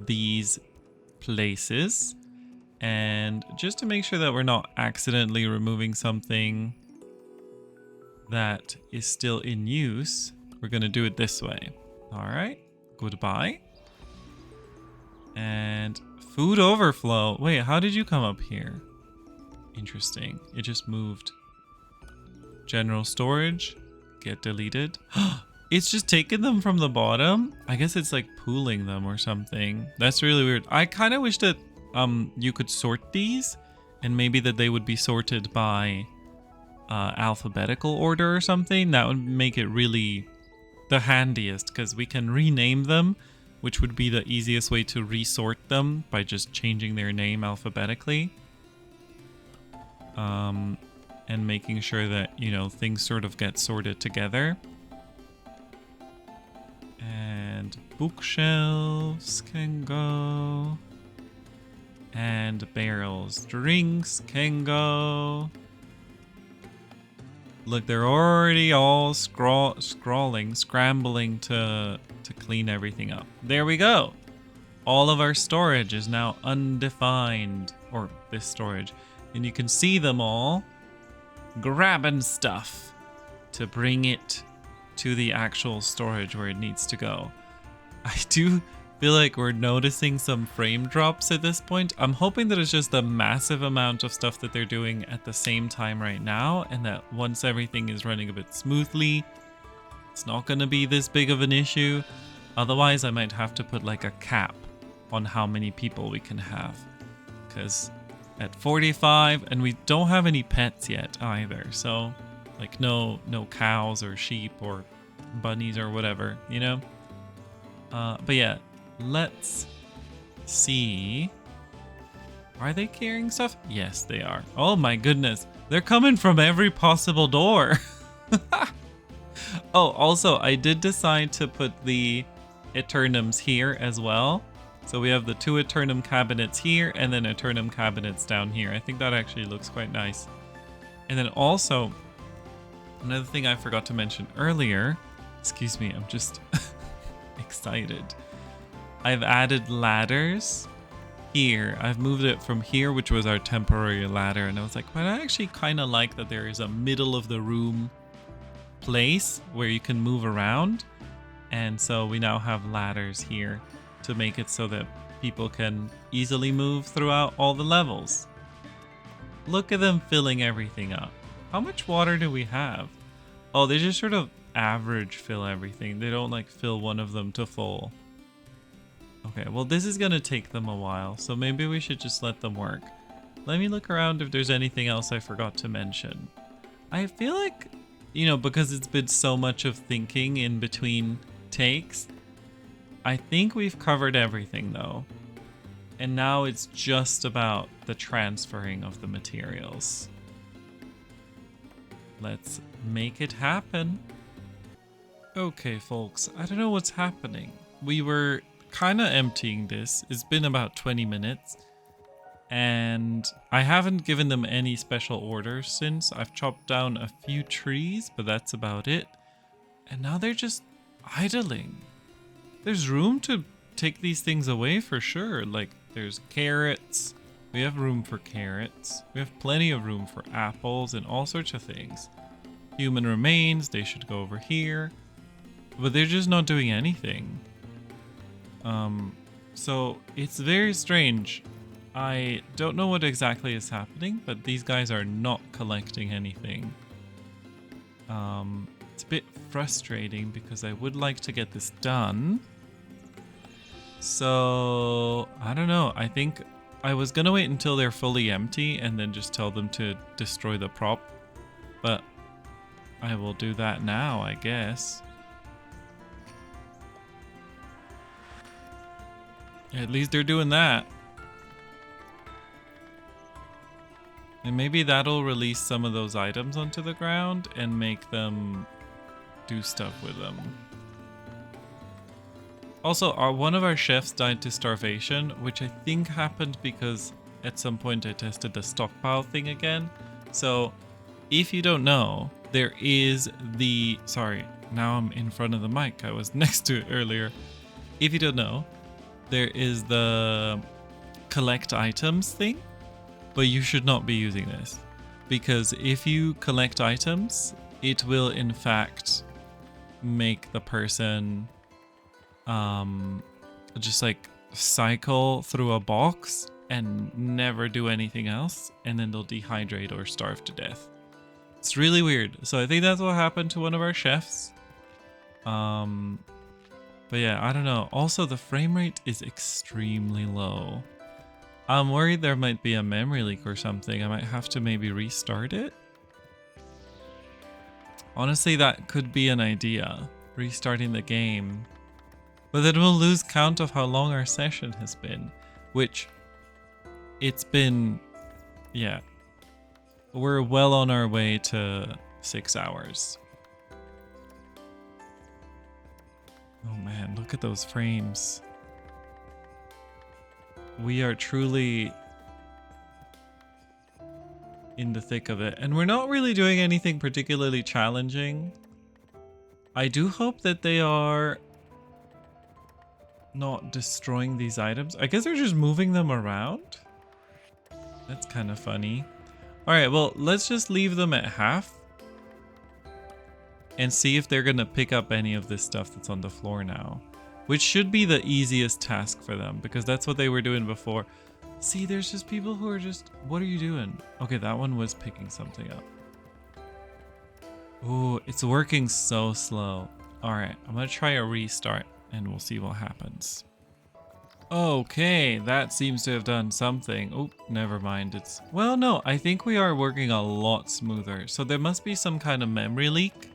these places, and just to make sure that we're not accidentally removing something that is still in use, we're going to do it this way. All right, goodbye. And food overflow. Wait, how did you come up here? Interesting. It just moved. General storage. Get deleted. It's just taking them from the bottom. I guess it's like pooling them or something. That's really weird. I kind of wish that you could sort these, and maybe that they would be sorted by alphabetical order or something. That would make it really the handiest, because we can rename them, which would be the easiest way to resort them by just changing their name alphabetically. And making sure that, you know, things sort of get sorted together. And bookshelves can go. And barrels. Drinks can go. Look, they're already all scrambling to clean everything up. There we go. All of our storage is now undefined, or this storage. And you can see them all grabbing stuff to bring it to the actual storage where it needs to go. I do feel like we're noticing some frame drops at this point. I'm hoping that it's just the massive amount of stuff that they're doing at the same time right now, and that once everything is running a bit smoothly, it's not going to be this big of an issue. Otherwise, I might have to put like a cap on how many people we can have, because at 45, and we don't have any pets yet either, so like no cows or sheep or bunnies or whatever, you know. But yeah, let's see. Are they carrying stuff? Yes, they are. Oh my goodness, they're coming from every possible door. Oh, also, I did decide to put the Eternums here as well. So we have the 2 Eternum cabinets here, and then Eternum cabinets down here. I think that actually looks quite nice. And then also, another thing I forgot to mention earlier, excuse me, I'm just excited. I've added ladders here. I've moved it from here, which was our temporary ladder, and I was like, but I actually kind of like that there is a middle of the room place where you can move around. And so we now have ladders here to make it so that people can easily move throughout all the levels. Look at them filling everything up. How much water do we have? Oh, they just sort of average fill everything. They don't like fill one of them to full. Okay, well this is gonna take them a while, so maybe we should just let them work. Let me look around if there's anything else I forgot to mention. I feel like, you know, because it's been so much of thinking in between takes, I think we've covered everything though. And now it's just about the transferring of the materials. Let's make it happen. Okay, folks, I don't know what's happening. We were kind of emptying this. It's been about 20 minutes. And I haven't given them any special orders since. I've chopped down a few trees, but that's about it. And now they're just idling. There's room to take these things away for sure. Like, there's carrots. We have room for carrots. We have plenty of room for apples and all sorts of things. Human remains, they should go over here. But they're just not doing anything. So it's very strange I don't know what exactly is happening, but these guys are not collecting anything. It's a bit frustrating because I would like to get this done. So, I don't know. I think I was gonna wait until they're fully empty and then just tell them to destroy the prop. But I will do that now, I guess. At least they're doing that. And maybe that'll release some of those items onto the ground and make them do stuff with them. Also, one of our chefs died to starvation, which I think happened because at some point I tested the stockpile thing again. So, if you don't know, there is the... Sorry, now I'm in front of the mic. I was next to it earlier. If you don't know, there is the collect items thing. But you should not be using this, because if you collect items, it will in fact make the person just like cycle through a box and never do anything else, and then they'll dehydrate or starve to death. It's really weird. So I think that's what happened to one of our chefs. But yeah, I don't know. Also, the frame rate is extremely low. I'm worried there might be a memory leak or something. I might have to maybe restart it. Honestly, that could be an idea. Restarting the game. But then we'll lose count of how long our session has been. Which, it's been... Yeah. We're well on our way to 6 hours. Oh man, look at those frames. We are truly in the thick of it. And we're not really doing anything particularly challenging. I do hope that they are not destroying these items. I guess they're just moving them around. That's kind of funny. Alright, well, let's just leave them at half. And see if they're going to pick up any of this stuff that's on the floor now. Which should be the easiest task for them, because that's what they were doing before. See, there's just people who are just... What are you doing? Okay, that one was picking something up. Ooh, it's working so slow. Alright, I'm going to try a restart, and we'll see what happens. Okay, that seems to have done something. Oh, never mind. It's... Well, no, I think we are working a lot smoother. So there must be some kind of memory leak.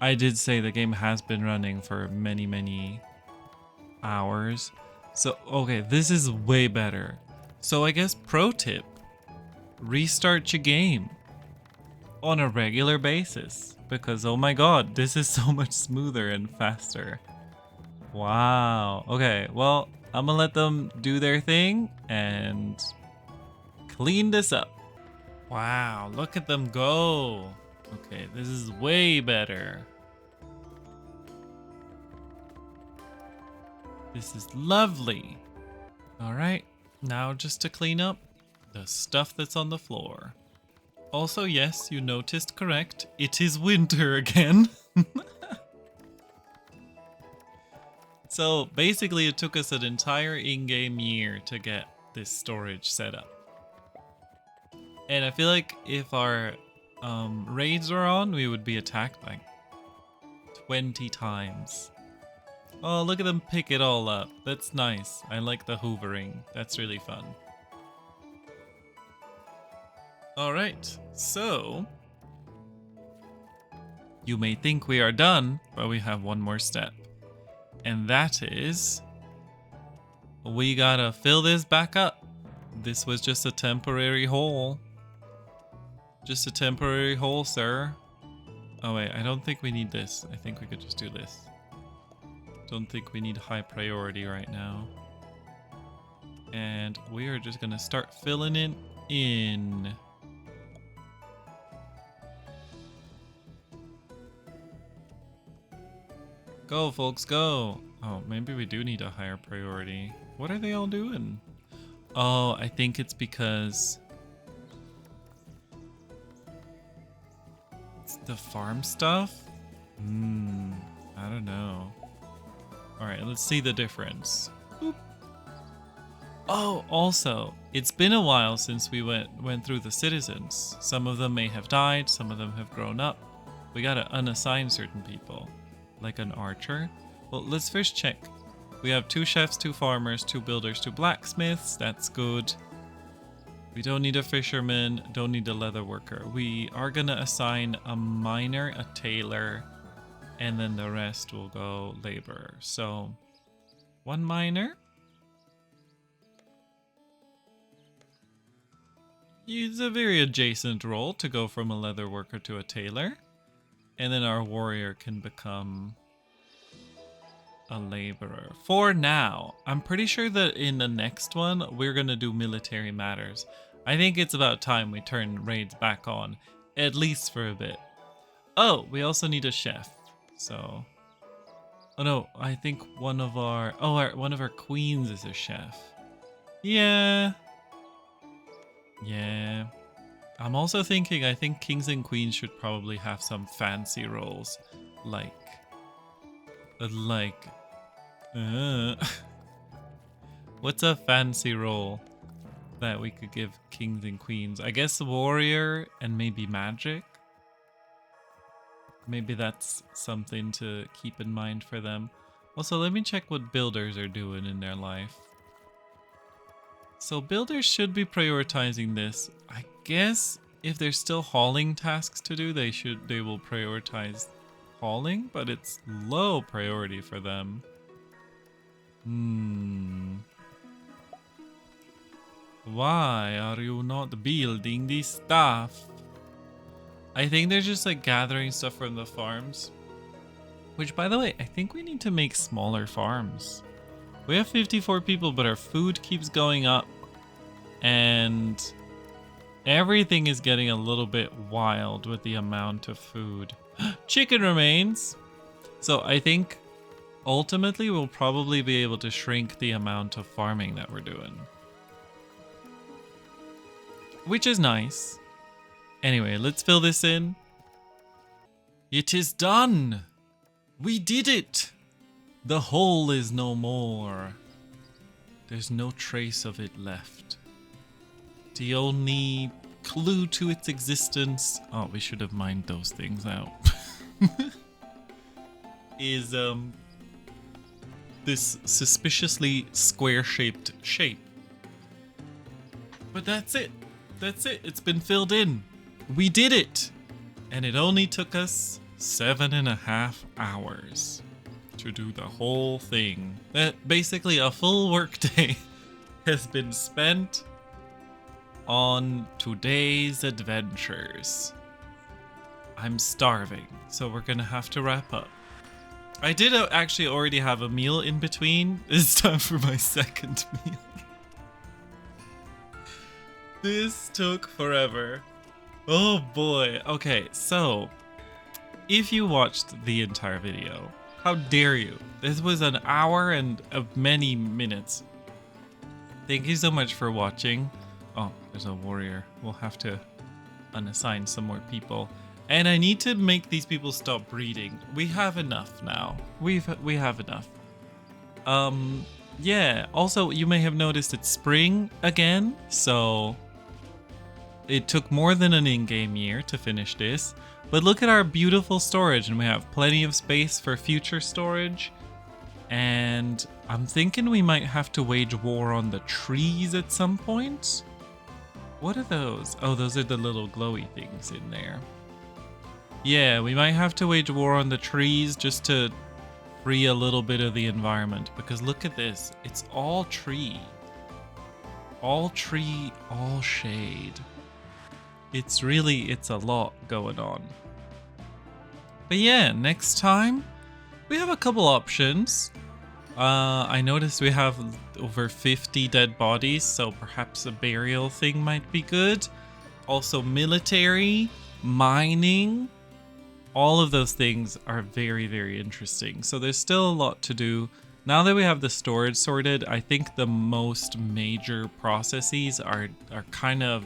I did say the game has been running for many, many hours. So, okay, this is way better. So I guess pro tip, restart your game on a regular basis. Because, oh my god, this is so much smoother and faster. Wow. Okay, well, I'm gonna let them do their thing and clean this up. Wow, look at them go. Okay, this is way better. This is lovely. All right, now just to clean up the stuff that's on the floor. Also, yes, you noticed correct. It is winter again. So basically it took us an entire in-game year to get this storage set up. And I feel like if our raids were on, we would be attacked like 20 times. Oh, look at them pick it all up. That's nice. I like the hoovering. That's really fun. Alright, so you may think we are done, but we have one more step. And that is, we gotta fill this back up. This was just a temporary hole. Just a temporary hole, sir. Oh wait, I don't think we need this. I think we could just do this. Don't think we need high priority right now. And we are just gonna start filling it in. Go, folks, go. Oh, maybe we do need a higher priority. What are they all doing? Oh, I think it's because it's the farm stuff? I don't know. Alright, let's see the difference. Boop. Oh, also, it's been a while since we went through the citizens. Some of them may have died, some of them have grown up. We gotta unassign certain people, like an archer. Well, let's first check. We have 2 chefs, 2 farmers, 2 builders, 2 blacksmiths. That's good. We don't need a fisherman, don't need a leather worker. We are gonna assign a miner, a tailor, and then the rest will go laborer. So, 1 miner. It's a very adjacent role to go from a leather worker to a tailor. And then our warrior can become a laborer. For now, I'm pretty sure that in the next one, we're going to do military matters. I think it's about time we turn raids back on, at least for a bit. Oh, we also need a chef. So, oh no, I think one of our queens is a chef. Yeah. I'm also thinking, I think kings and queens should probably have some fancy roles, like what's a fancy role that we could give kings and queens? I guess warrior and maybe magic. Maybe that's something to keep in mind for them. Also, let me check what builders are doing in their life. So builders should be prioritizing this. I guess if there's still hauling tasks to do, they will prioritize hauling, but it's low priority for them. Why are you not building this stuff? I think they're just like gathering stuff from the farms. Which, by the way, I think we need to make smaller farms. We have 54 people, but our food keeps going up. And everything is getting a little bit wild with the amount of food. Chicken remains! So I think ultimately we'll probably be able to shrink the amount of farming that we're doing. Which is nice. Anyway, let's fill this in. It is done! We did it! The hole is no more. There's no trace of it left. The only clue to its existence, oh, we should have mined those things out, is this suspiciously square-shaped shape. But that's it. That's it. It's been filled in. We did it! And it only took us 7.5 hours to do the whole thing. Basically, a full workday has been spent on today's adventures. I'm starving, so we're gonna have to wrap up. I did actually already have a meal in between. It's time for my second meal. This took forever. Oh boy. Okay, so if you watched the entire video, how dare you? This was an hour and many minutes. Thank you so much for watching. Oh, there's a warrior. We'll have to unassign some more people. And I need to make these people stop breeding. We have enough now. We have enough. Yeah. Also, you may have noticed it's spring again. So it took more than an in-game year to finish this. But look at our beautiful storage, and we have plenty of space for future storage. And I'm thinking we might have to wage war on the trees at some point. What are those? Oh, those are the little glowy things in there. Yeah, we might have to wage war on the trees just to free a little bit of the environment. Because look at this. It's all tree. All tree, all shade. It's a lot going on. But yeah, next time we have a couple options. I noticed we have over 50 dead bodies, so perhaps a burial thing might be good. Also military, mining, all of those things are very, very interesting. So there's still a lot to do. Now that we have the storage sorted, I think the most major processes are kind of,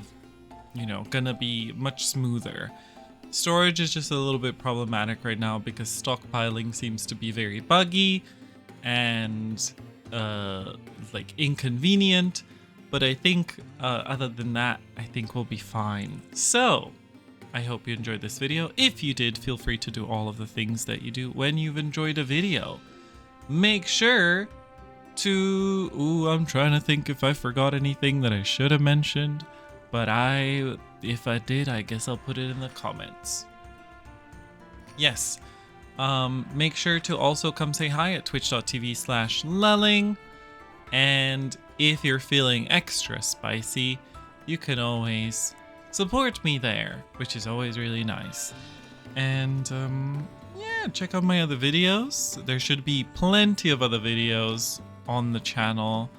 you know, gonna be much smoother. Storage is just a little bit problematic right now because stockpiling seems to be very buggy and like inconvenient. But I think other than that, I think we'll be fine. So I hope you enjoyed this video. If you did, feel free to do all of the things that you do when you've enjoyed a video. Make sure to... Ooh, I'm trying to think if I forgot anything that I should have mentioned. But if I did, I guess I'll put it in the comments. Yes. Make sure to also come say hi at twitch.tv/lelling. And if you're feeling extra spicy, you can always support me there, which is always really nice. And yeah, check out my other videos. There should be plenty of other videos on the channel.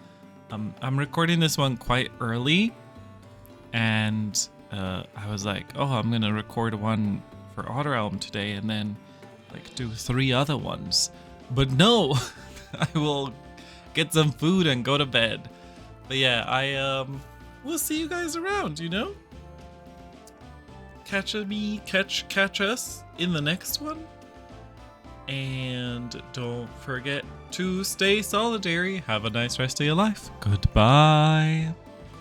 I'm recording this one quite early, and I was like, oh, I'm gonna record one for Otter Realm today and then like do 3 other ones. But no, I will get some food and go to bed. But yeah, we'll see you guys around, you know? Catch us in the next one. And don't forget to stay solidary. Have a nice rest of your life. Goodbye.